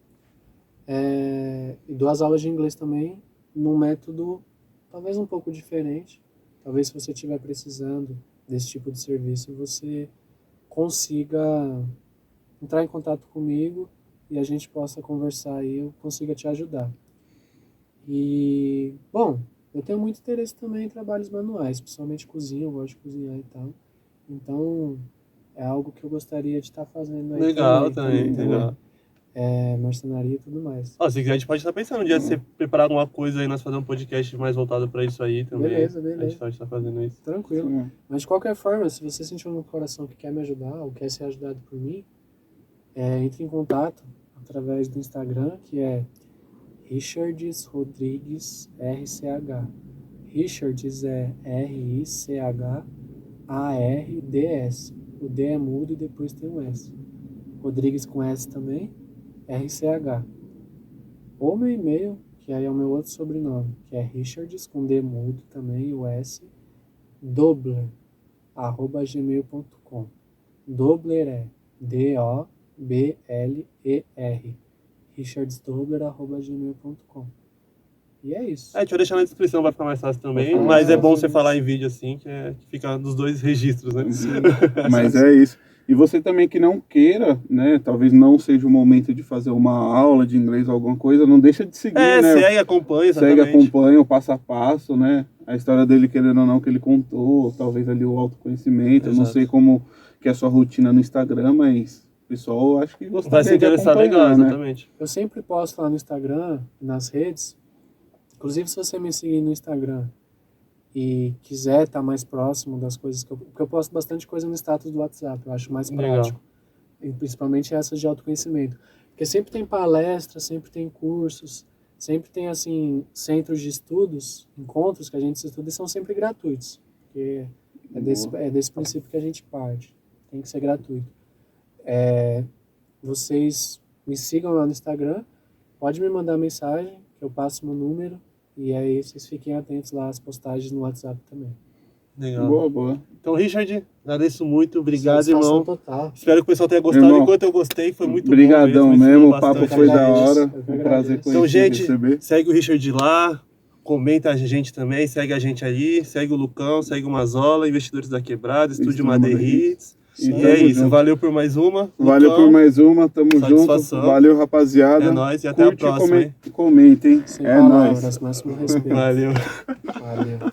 E dou as aulas de inglês também num método talvez um pouco diferente. Talvez se você estiver precisando desse tipo de serviço, você consiga entrar em contato comigo e a gente possa conversar e eu consiga te ajudar. E, bom, eu tenho muito interesse também em trabalhos manuais, principalmente cozinha, eu gosto de cozinhar e tal. Então, é algo que eu gostaria de estar fazendo aí Legal também, entendeu? legal. Marcenaria e tudo mais. Ó, se quiser, a gente pode estar pensando um dia de você preparar alguma coisa aí, nós fazer um podcast mais voltado pra isso aí também. Beleza. A gente pode estar fazendo isso. Tranquilo. Sim. Mas de qualquer forma, se você sentiu no coração que quer me ajudar ou quer ser ajudado por mim, entre em contato através do Instagram, que é Richards Rodrigues RCH. Richards é RICHARDS. O D é mudo e depois tem um S. Rodrigues com S também, RCH. Ou meu e-mail, que aí é o meu outro sobrenome, que é Richards com D mudo também, o S, dobler@gmail.com. Dobler é DOBLER. richardsdobler@gmail.com. E é isso. A gente vai deixar na descrição, vai ficar mais fácil também. Vai ficar Mas mais é bom fácil você isso. falar em vídeo assim, que fica dos dois registros, né? Mas é isso. E você também que não queira, né? Talvez não seja o momento de fazer uma aula de inglês ou alguma coisa, não deixa de seguir, né? Segue, acompanha, exatamente. Segue, acompanha o passo a passo, né? A história dele, querendo ou não, que ele contou, talvez ali o autoconhecimento. Eu não Exato. sei como que é a sua rotina no Instagram, mas o pessoal acho que Vai gostaria se de interessar acompanhar, legal, né? exatamente. Eu sempre posto lá no Instagram, nas redes. Inclusive, se você me seguir no Instagram e quiser estar mais próximo das coisas porque eu posto bastante coisa no status do WhatsApp, eu acho mais Legal. prático. E principalmente essas de autoconhecimento. Porque sempre tem palestras, sempre tem cursos, sempre tem, assim, centros de estudos, encontros que a gente estuda e são sempre gratuitos. Porque é desse princípio que a gente parte. Tem que ser gratuito. Vocês me sigam lá no Instagram, pode me mandar mensagem, que eu passo meu número, e aí vocês fiquem atentos lá às postagens no WhatsApp também. Legal. Boa. Então, Richard, agradeço muito. Obrigado, Satisfação irmão. total. Espero que o pessoal tenha gostado. Irmão, Enquanto eu gostei, foi muito Obrigadão bom mesmo, ensinou o papo bastante. foi da agradeço, hora. eu que Um agradeço. prazer Então, conhecer e gente, receber. segue o Richard lá, comenta a gente também, segue a gente ali, segue o Lucão, segue o Mazola, Investidores da Quebrada, Estúdio Madeira Hits. E E tamo é isso, junto. valeu por mais uma. Valeu Lucão, por mais uma, tamo satisfação. junto. Valeu, rapaziada. É nóis e até a Curte próxima, hein? Comentem. Sem É palavras, nóis. máximo respeito. Valeu. Valeu.